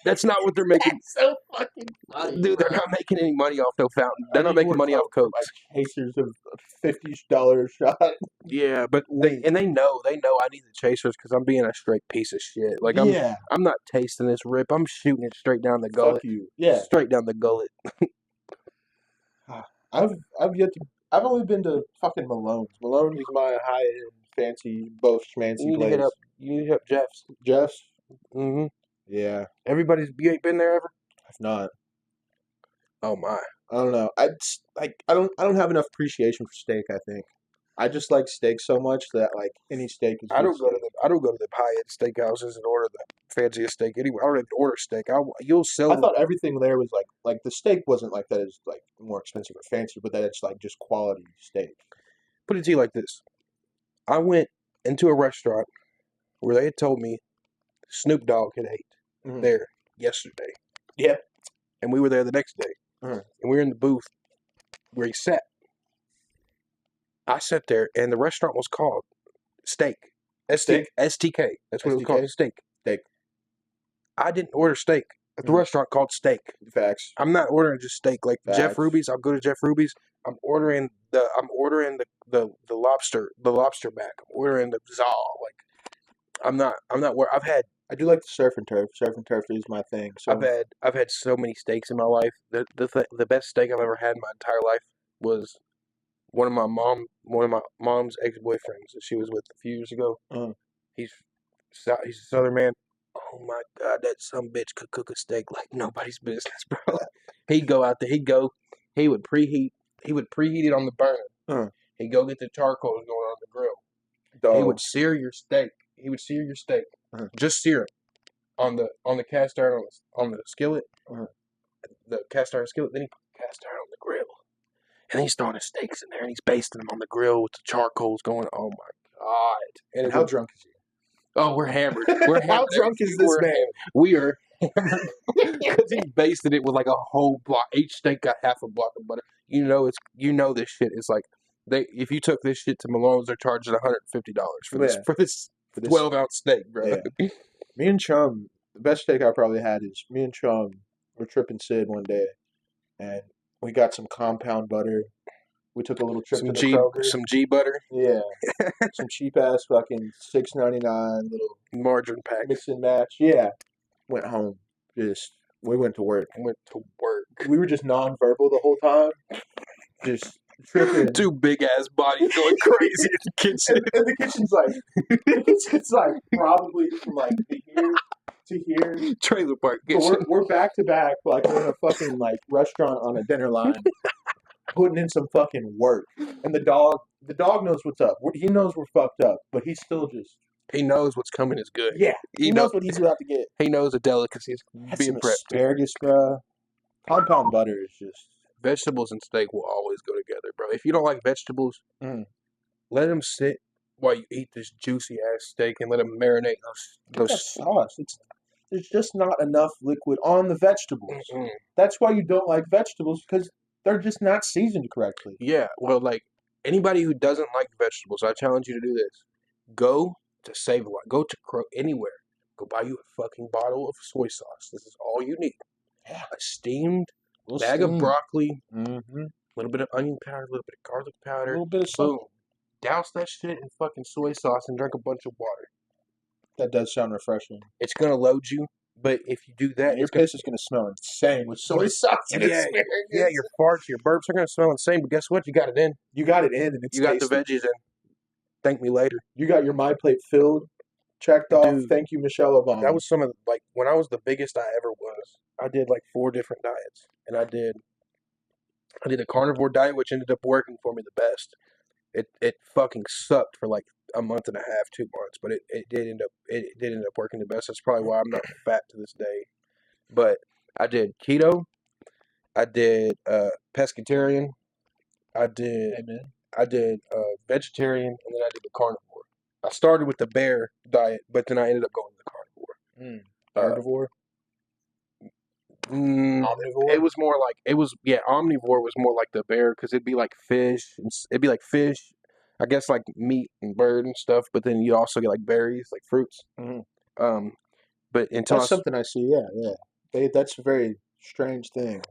That's not what they're making. That's so fucking funny. Dude, they're not making any money off no fountain. They're not making money off Coke. Like chasers of $50 a shot. Yeah, but they know I need the chasers because I'm being a straight piece of shit. Like I'm not tasting this rip. I'm shooting it straight down the gullet. Fuck you. Yeah. Straight down the gullet. I've only been to fucking Malone's. Malone's is my high-end, fancy, both schmancy You need to place. hit up Jeff's. Jeff's? Mm-hmm. Yeah, You ain't been there ever? I've not. Oh my. I don't know. I don't have enough appreciation for steak, I think. I just like steak so much that like any steak is I good don't go to the high-end steakhouses and order the fanciest steak anyway. I don't even order steak. You'll sell. I thought everything there was like the steak wasn't like that is like more expensive or fancy, but that it's like just quality steak. Put it to you like this. I went into a restaurant where they had told me Snoop Dogg had ate Mhm. there yesterday. Yeah. And we were there the next day. Mhm. And we were in the booth. where he sat. I sat there, and the restaurant was called Steak. Steak? STK. That's what it was called. STK? Steak. Steak. I didn't order steak at the restaurant called Steak. Facts. I'm not ordering just steak like Jeff Facts. Ruby's. I'll go to Jeff Ruby's. I'm ordering the lobster back. I'm ordering the zal. Like I'm not where I do like the surf and turf. Surf and turf is my thing. So I've had so many steaks in my life. The best steak I've ever had in my entire life was one of my mom's ex-boyfriends that she was with a few years ago. He's a Southern man. Oh my God, that some bitch could cook a steak like nobody's business, bro. He'd go out there. He would preheat it on the burner. He'd go get the charcoal going on the grill. He would sear your steak. Just sear it on the cast iron on the skillet. The cast iron skillet. Then he put cast iron on the grill. And he's throwing his steaks in there, and he's basting them on the grill with the charcoals going. Oh my God! And how drunk is he? Oh, we're hammered. We're hammered. How drunk is this man? We are hammered because he basted it with like a whole block. Each steak got half a block of butter. You know this shit is like if you took this shit to Malone's, they're charging $150 for this 12-ounce steak, bro. Yeah. Me and Chum, the best steak I probably had is me and Chum were tripping Sid one day, and we got some compound butter. We took a little trip to the Kroger. Some G butter. Yeah. Some cheap ass fucking $6.99 little margarine pack. Mix and match. Yeah. Went home. We went to work. We were just nonverbal the whole time. Just tripping. Two big ass bodies going crazy in the kitchen. And the kitchen's like probably from like here to here. Trailer park kitchen. But we're back to back, like we're in a fucking like restaurant on a dinner line, putting in some fucking work. And the dog knows what's up. He knows we're fucked up, but he's still just. He knows what's coming is good. Yeah, he knows what he's about to get. He knows the delicacies being prepped. Asparagus, bro. Compound butter is just. Vegetables and steak will always go together, bro. If you don't like vegetables, let them sit while you eat this juicy ass steak and let them marinate those sauce. There's just not enough liquid on the vegetables. That's why you don't like vegetables, because they're just not seasoned correctly. Yeah, well, like anybody who doesn't like vegetables, I challenge you to do this. Go to Save-A-Lot. Go to anywhere. Go buy you a fucking bottle of soy sauce. This is all you need. Yeah. A steamed bag of broccoli, a little bit of onion powder, a little bit of garlic powder, a little bit of salt. Douse that shit in fucking soy sauce and drink a bunch of water. That does sound refreshing. It's gonna load you, but if you do that, your piss is gonna smell insane with soy sauce and asparagus. Yeah, your farts, your burps are gonna smell insane. But guess what? You got it in. You got it in, and it's you got the veggies in. Thank me later. You got your My Plate filled, checked off. Dude, thank you, Michelle Obama. That was some of like when I was the biggest I ever was. I did like 4 different diets, and I did a carnivore diet, which ended up working for me the best. It fucking sucked for like a month and a half, 2 months, but it did end up working the best. That's probably why I'm not fat to this day. But I did keto, I did pescatarian, I did vegetarian, and then I did the carnivore. I started with the bear diet, but then I ended up going to the carnivore. Carnivore. Omnivore. It was more like omnivore was more like the bear because it'd be like fish. I guess like meat and bird and stuff. But then you also get like berries, like fruits. But until that's something I see. Yeah. That's a very strange thing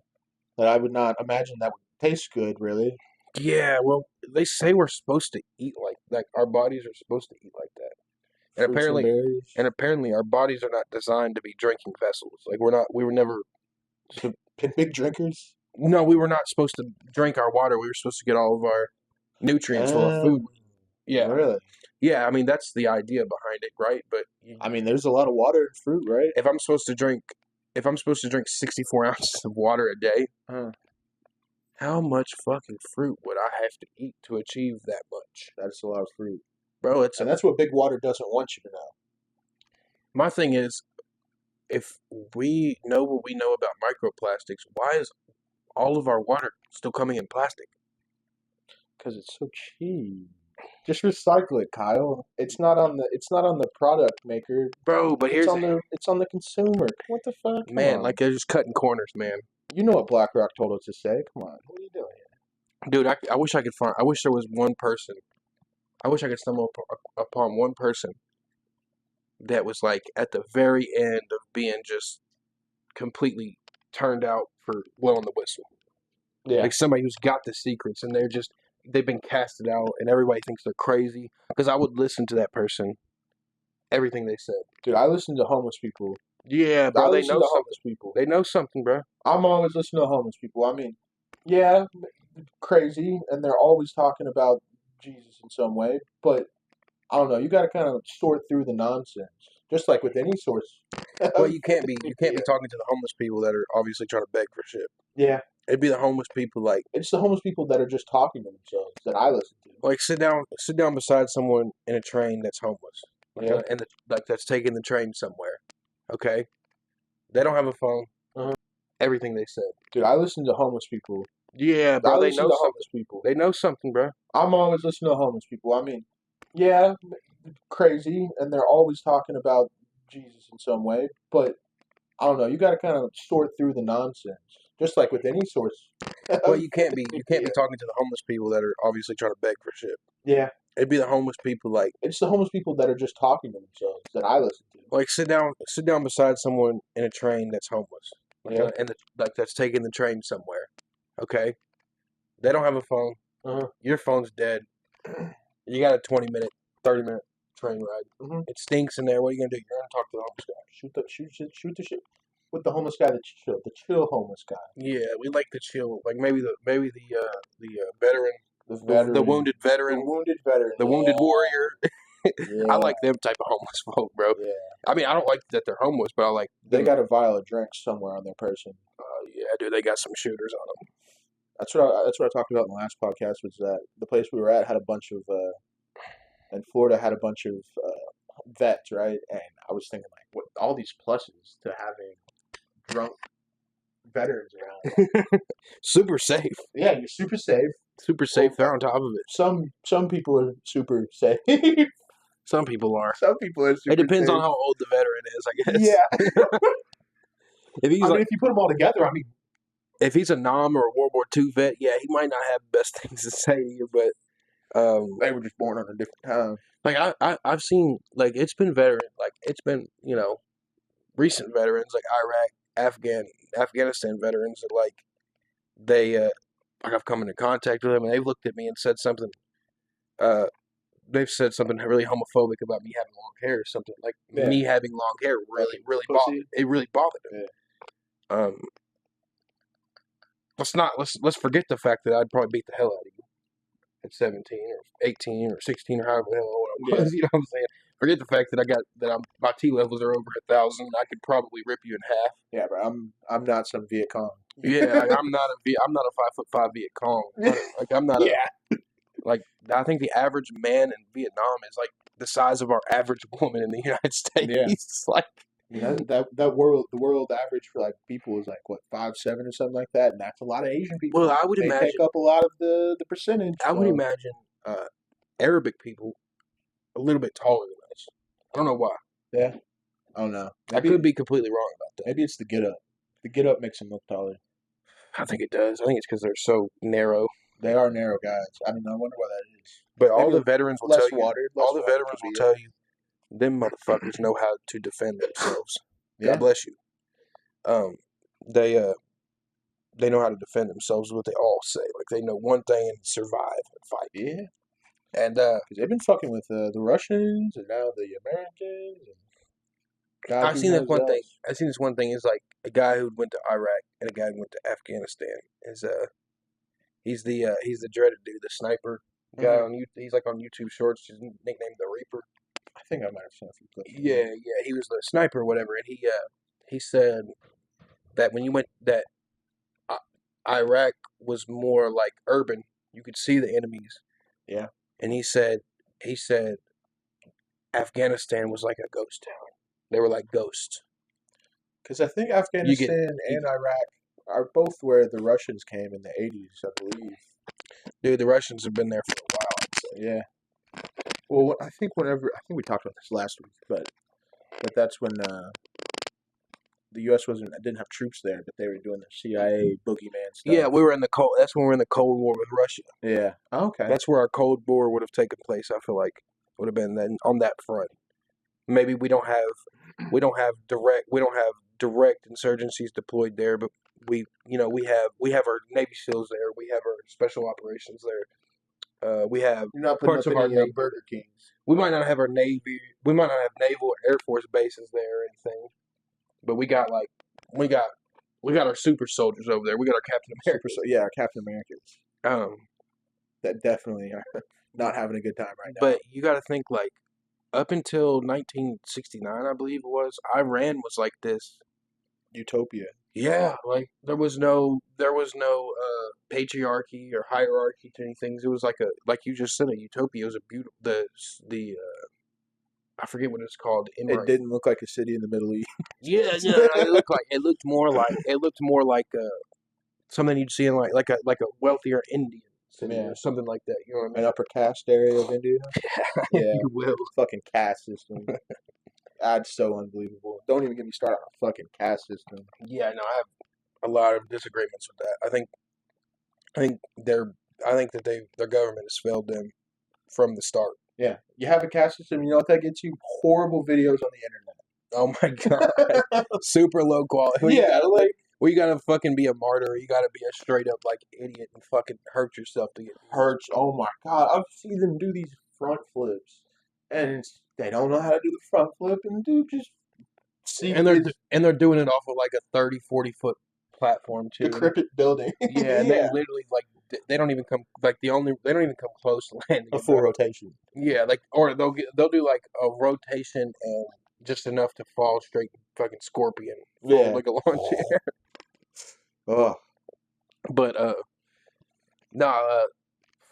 that I would not imagine that would taste good. Really. Yeah. Well, they say we're supposed to eat like our bodies are supposed to eat like that. And apparently our bodies are not designed to be drinking vessels. Like we were never big drinkers. No, we were not supposed to drink our water. We were supposed to get all of our nutrients from our food. Yeah. Really? Yeah, I mean that's the idea behind it, right? But I mean there's a lot of water in fruit, right? If I'm supposed to drink 64 ounces of water a day, how much fucking fruit would I have to eat to achieve that much? That's a lot of fruit. Bro, and that's what big water doesn't want you to know. My thing is, if we know what we know about microplastics, why is all of our water still coming in plastic? Because it's so cheap. Just recycle it, Kyle. It's not on the product maker, bro. But it's on the consumer. What the fuck, man? Like they're just cutting corners, man. You know what BlackRock told us to say? Come on, what are you doing here? Dude, I wish I could find. I wish there was one person. I wish I could stumble upon one person that was like at the very end of being just completely turned out for blowing the whistle. Yeah. Like somebody who's got the secrets and they've been casted out and everybody thinks they're crazy. Because I would listen to that person, everything they said. Dude, I listen to homeless people. Yeah, I bro, they listen know to something. homeless people. They know something, bro. I'm always listening to homeless people. I mean, yeah, crazy, and they're always talking about Jesus in some way, but I don't know. You got to kind of sort through the nonsense, just like with any source. Well, you can't be Yeah. talking to the homeless people that are obviously trying to beg for shit. Yeah, It'd be the homeless people like it's the homeless people that are just talking to themselves that I listen to. sit down beside someone in a train that's homeless. Like, Yeah. and like that's taking the train somewhere. Okay, they don't have a phone. Uh-huh. Everything they said. Dude, I listen to homeless people. Yeah, I bro, they listen know to something. homeless people. They know something, bro. I'm always listening to homeless people. I mean, yeah, crazy, and they're always talking about Jesus in some way, but I don't know. You got to kind of sort through the nonsense, just like with any source. Well, you can't be Yeah. talking to the homeless people that are obviously trying to beg for shit. Yeah, It'd be the homeless people like it's the homeless people that are just talking to themselves that I listen to. sit down beside someone in a train that's homeless. Like, Yeah. and like that's taking the train somewhere. Okay, they don't have a phone. Uh-huh. Your phone's dead. You got a 20-minute, 30-minute train ride. Mhm. It stinks in there. What are you gonna do? You're gonna talk to the homeless guy. Shoot the shit with the homeless guy. The chill homeless guy. Yeah, we like to chill. Like maybe the veteran, The the veteran. wounded The veteran, wounded veteran. the wounded warrior. Yeah. I like them type of homeless folk, bro. Yeah. I mean, I don't like that they're homeless, but I like They them. got a vial of drinks somewhere on their person. Yeah, dude, they got some shooters on them. That's what I talked about in the last podcast. Was that the place we were at had a bunch of in Florida had a bunch of vets, right? And I was thinking like, what all these pluses to having drunk veterans around. Super safe. Yeah, you're super safe. Super safe. They're on top of it. Some people are super safe. Some people are. Some people are super It depends safe. on how old the veteran is, I guess. Yeah. If he's I mean, like, if you put them all together, I mean, if he's a Nam or a World War II vet, yeah, he might not have the best things to say to you, but they were just born on a different time. like I've seen like it's been recent veterans like Iraq, Afghanistan veterans that like they like I've come into contact with them and they've looked at me and said something they've said something really homophobic about me having long hair or something like me having long hair really bothered them. Yeah. Let's forget the fact that I'd probably beat the hell out of you at 17 or 18 or 16 or however the hell old I was. You know what I'm saying? Forget the fact that my T levels are over 1,000. I could probably rip you in half. Yeah, but I'm not some Viet Cong. Yeah, like, I'm not a 5'5" Viet Cong. Like I'm not like I think the average man in Vietnam is like the size of our average woman in the United States. Yeah. Like the world average for like people is like what 5'7" or something like that, and that's a lot of Asian people. Well, I would imagine they take up a lot of the percentage. I would imagine Arabic people a little bit taller than us. I don't know why. Yeah, I don't know. I could be completely wrong about that. Maybe it's the get up. The get up makes them look taller. I think it does. I think it's because they're so narrow. They are narrow guys. I don't know. I wonder why that is. But all the veterans will tell you. All the veterans will tell you. Them motherfuckers know how to defend themselves. Yeah. God bless you. They know how to defend themselves. Is what they all say. Like they know one thing and survive and fight. Yeah. And because they've been fucking with the Russians and now the Americans. And I've seen this one thing. Is like a guy who went to Iraq and a guy who went to Afghanistan. He's the dreaded dude, the sniper guy on YouTube. He's like on YouTube Shorts. His nickname the Reaper. I think I might have seen a few clips. Yeah, he was the sniper or whatever, and he said that when you went that Iraq was more like urban. You could see the enemies. Yeah. And he said Afghanistan was like a ghost town. They were like ghosts. Because I think Afghanistan and Iraq are both where the Russians came in the 80s, I believe. Dude, the Russians have been there for a while, I'd say. Yeah. Well, I think we talked about this last week, but that's when the U.S. didn't have troops there, but they were doing the CIA boogeyman stuff. Yeah, we were in the cold. That's when we were in the Cold War with Russia. Yeah. Oh, okay. That's where our Cold War would have taken place. I feel like would have been then on that front. Maybe we don't have direct insurgencies deployed there, but we have our Navy SEALs there. We have our special operations there. We have You're not putting parts up of our any Navy. Burger Kings. We might not have our Navy. We might not have naval or Air Force bases there or anything, but we got our super soldiers over there. We got our Captain America. Yeah, our Captain Americans. Um, That definitely are not having a good time right now. but you got to think like up until 1969, I believe it was. Iran was like this. Utopia. Yeah, like there was no patriarchy or hierarchy to anything. It was like you just said, a utopia. It was a beautiful I forget what it's called. It didn't look like a city in the Middle East. Yeah, it looked more like something you'd see in like a wealthier Indian city or something like that. You know what I mean? An upper caste area of India. Yeah, You will. fucking caste system. That's so unbelievable. Don't even get me started on a fucking caste system. Yeah, no, I have a lot of disagreements with that. I think that their government has failed them from the start. Yeah, you have a caste system. You know what that gets you? Horrible videos on the internet. Oh my god, super low quality. Yeah, you gotta fucking be a martyr. You gotta be a straight up like idiot and fucking hurt yourself to get hurts. Oh my god, I've seen them do these front flips, and they don't know how to do the front flip, and just see. And they're doing it off of like a 30, 40 foot platform too. Decrepit building. Yeah, and they literally like they don't even come close to landing. A full rotation. Yeah, or they'll do like a rotation and just enough to fall straight fucking scorpion. Like a launch chair. Oh. But fuck,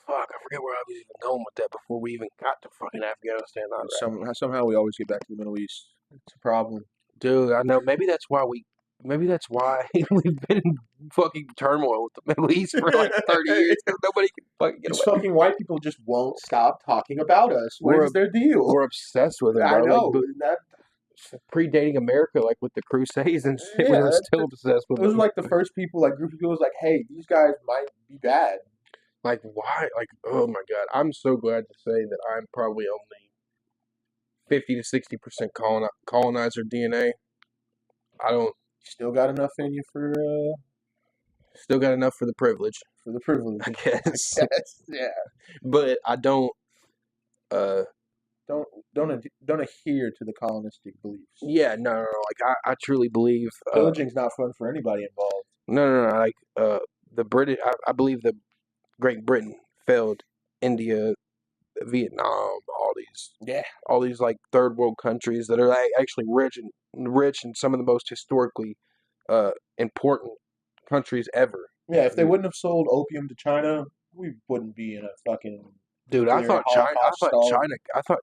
I forget where I was even going with that before we even got to fucking Afghanistan. Somehow we always get back to the Middle East. It's a problem. Dude, I know. Maybe that's why we've been in fucking turmoil with the Middle East for like 30 years because nobody can fucking get away. Fucking white people just won't stop talking about us. What is their deal? We're obsessed with it. I know. Like, predating America, like with the Crusades and shit, we were still obsessed with it. It was like the first people, like group of people was like, hey, these guys might be bad. Like, why? Like, oh my God. I'm so glad to say that I'm probably only 50 to 60% colonizer DNA. Still got enough in you for... Still got enough for the privilege. For the privilege. I guess. Yeah. But I don't... Don't adhere to the colonistic beliefs. Yeah, no. Like, I truly believe... Pillaging's not fun for anybody involved. No. Like, the British... I believe that Great Britain failed India, Vietnam, all these like third world countries that are actually rich and some of the most historically important countries ever. Yeah, if they wouldn't have sold opium to China, we wouldn't be in a fucking... Dude, I thought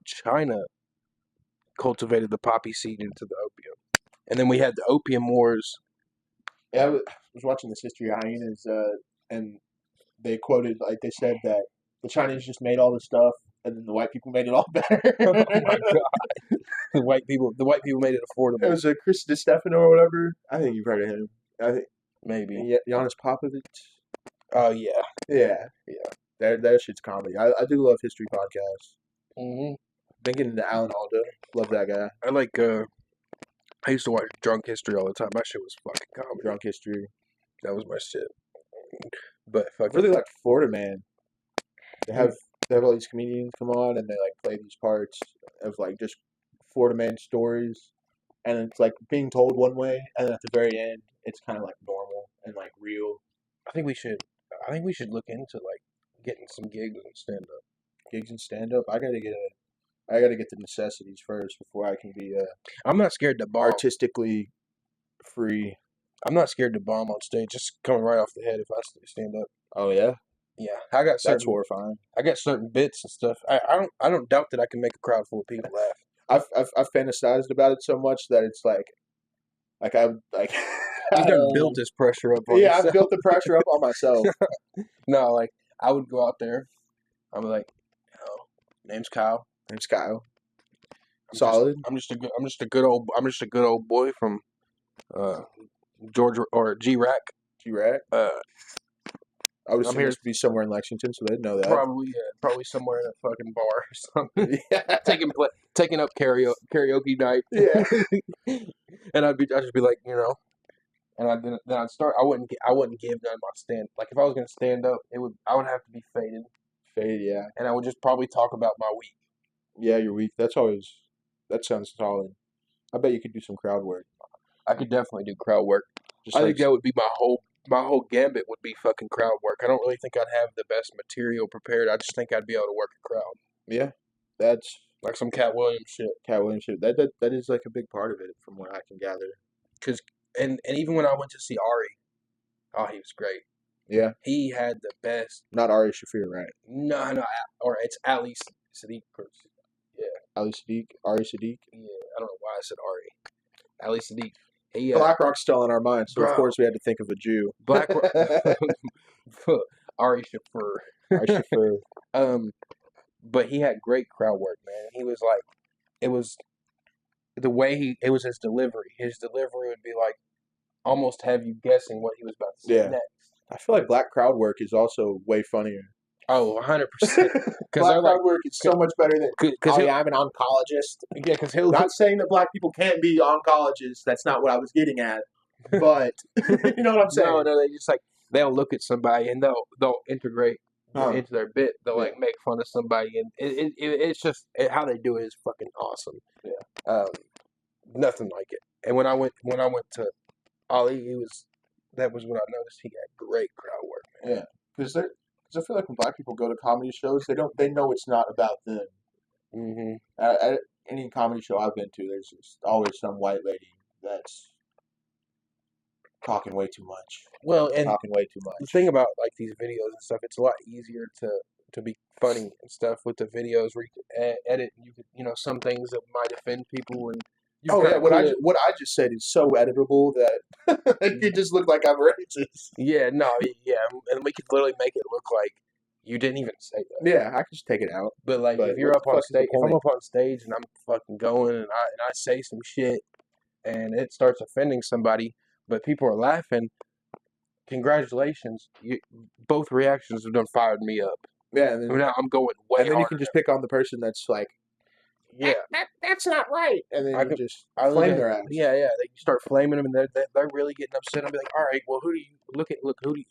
China cultivated the poppy seed into the opium, and then we had the opium wars. Yeah, I was watching this History of Hyenas, and they quoted, like, they said that the Chinese just made all the stuff, and then the white people made it all better. Oh my god! The white people made it affordable. It was Chris DiStefano or whatever. I think you've heard of him. I think maybe Giannis Popovich. Oh yeah. That shit's comedy. I do love history podcasts. Mm-hmm. Thinking into Alan Alda. Love that guy. I used to watch Drunk History all the time. That shit was fucking comedy. Drunk History. That was my shit. But I really like Florida Man. They have all these comedians come on and they like play these parts of like just Florida Man stories, and it's like being told one way, and then at the very end it's kind of like normal and like real. I think we should look into like getting some gigs and stand up. Gigs and stand up. I gotta get the necessities first before I can be I'm not scared to bomb. Artistically free. I'm not scared to bomb on stage. Just coming right off the head if I stand up. Oh yeah. Yeah, that's horrifying. I got certain bits and stuff. I don't doubt that I can make a crowd full of people laugh. I've fantasized about it so much that it's like I'm like. You done built this pressure up on yourself. I've built the pressure up on myself. No, like I would go out there. I'm like, name's Kyle. Solid. I'm just a good old boy from George or G-Rack. G-Rack? Uh, I would I'm assume here- this to be somewhere in Lexington, so they'd know that. probably somewhere in a fucking bar or something. Yeah. taking up karaoke night. Yeah. And I'd just be like, and then I'd start. I wouldn't give none of my stand. Like if I was gonna stand up, I would have to be faded, Yeah. and I would just probably talk about my week. Yeah, your week. That sounds solid. I bet you could do some crowd work. I could definitely do crowd work. Just I like think that would be my whole gambit would be fucking crowd work. I don't really think I'd have the best material prepared. I just think I'd be able to work a crowd. Yeah, that's Like some Cat Williams shit. Cat Williams shit. That is like a big part of it, from what I can gather. And even when I went to see Ari, oh, he was great. Yeah, He had the best. not Ari Shafir, right? No, or it's Ali Sadiq. Ali Sadiq, Ari Sadiq. Yeah, I don't know why I said Ari. Ali Sadiq. He BlackRock's still on our minds, so of Bro. course we had to think of a Jew. Ari Shafir. Ari Shafir. But he had great crowd work, man. He was like, it was the way it was his delivery. His delivery would be like, almost have you guessing what he was about to say Yeah. next. I feel like black crowd work is also way funnier. Oh, 100%. Black crowd work is so much better than. Because I'm an oncologist. yeah, because he'll Not saying that black people can't be oncologists. That's not what I was getting at. But you know what I'm saying? no, they just like they'll look at somebody and they'll integrate into their bit. They'll like make fun of somebody, and it's just how they do it is fucking awesome. Yeah. Nothing like it. And when I went to Ali, that was when I noticed he had great crowd work, man. Yeah, because I feel like when black people go to comedy shows, they know it's not about them. Mm-hmm. At any comedy show I've been to, there's just always some white lady that's talking way too much. Well, and Talking way too the much. thing about like these videos and stuff, it's a lot easier to be funny and stuff with the videos where you can edit. You could, some things that might offend people and. Oh yeah, what I just said is so editable that it just looked like I'm racist. Yeah, no, yeah, and we could literally make it look like you didn't even say that. Yeah, I can just take it out. But like, if you're up on stage, if I'm up on stage and I'm fucking going and I say some shit and it starts offending somebody, but people are laughing, congratulations, both reactions have done fired me up. Yeah, and then, Now I'm going way. and then you can just pick on the person that's like, yeah, that's not right, and then you just I flame their ass. Yeah, they start flaming them, and they're really getting upset. I'll be like, all right, well, who do you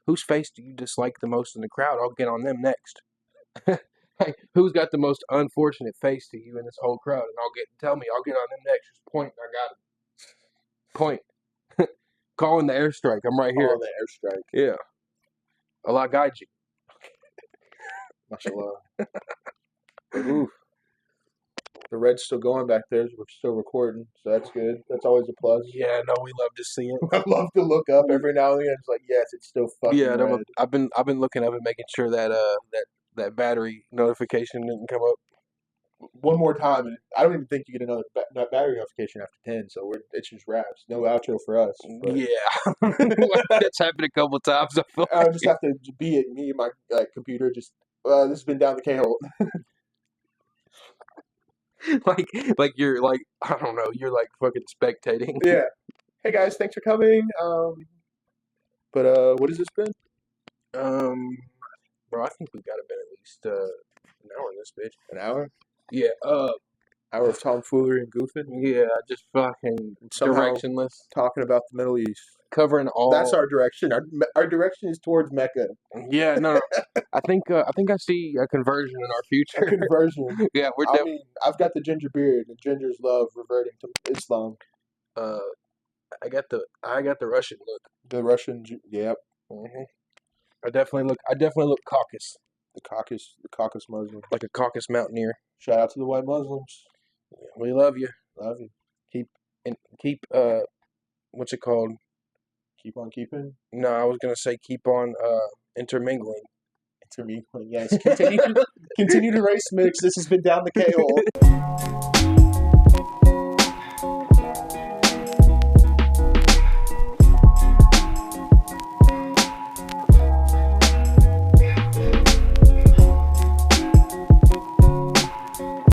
whose face do you dislike the most in the crowd? I'll get on them next. Hey, who's got the most unfortunate face to you in this whole crowd? And I'll get on them next. Just point, I got it. Point. Calling the airstrike. I'm right here. Calling the airstrike. Yeah. Allah guide you. Mashallah. Oof. The red's still going back there. We're still recording, so that's good. That's always a plus. Yeah, no, we love to see it. I love to look up every now and then. It's like, yes, it's still fucking Yeah, red. I've been looking up and making sure that that battery notification didn't come up. One more time, and I don't even think you get another battery notification after 10, so it's just wraps. No outro for us. But Yeah, that's happened a couple times. I feel I like. just have to be at me and my computer. Just this has been down the K-hole. like you're like, I don't know, you're like fucking spectating. Yeah. Hey guys, thanks for coming. But what has this been? Bro, I think we got to been at least an hour in this bitch. An hour? Yeah. Hour of tomfoolery and goofing. Yeah, just fucking Somehow directionless, talking about the Middle East. covering all. That's our direction. Our direction is towards Mecca. Yeah, no. I think I see a conversion in our A future. conversion. Yeah, we're I definitely. mean, I've got the ginger beard, and gingers love reverting to Islam. I got the Russian look. The Russian, yep. Mm-hmm. I definitely look Caucasus, The Caucasus Muslim. like a Caucasus mountaineer. Shout out to the white Muslims. We love you. Love you. Keep what's it called? Keep on keeping. No, I was gonna say keep on intermingling. Intermingling. Yes. Continue to race mix. This has been Down the K-hole.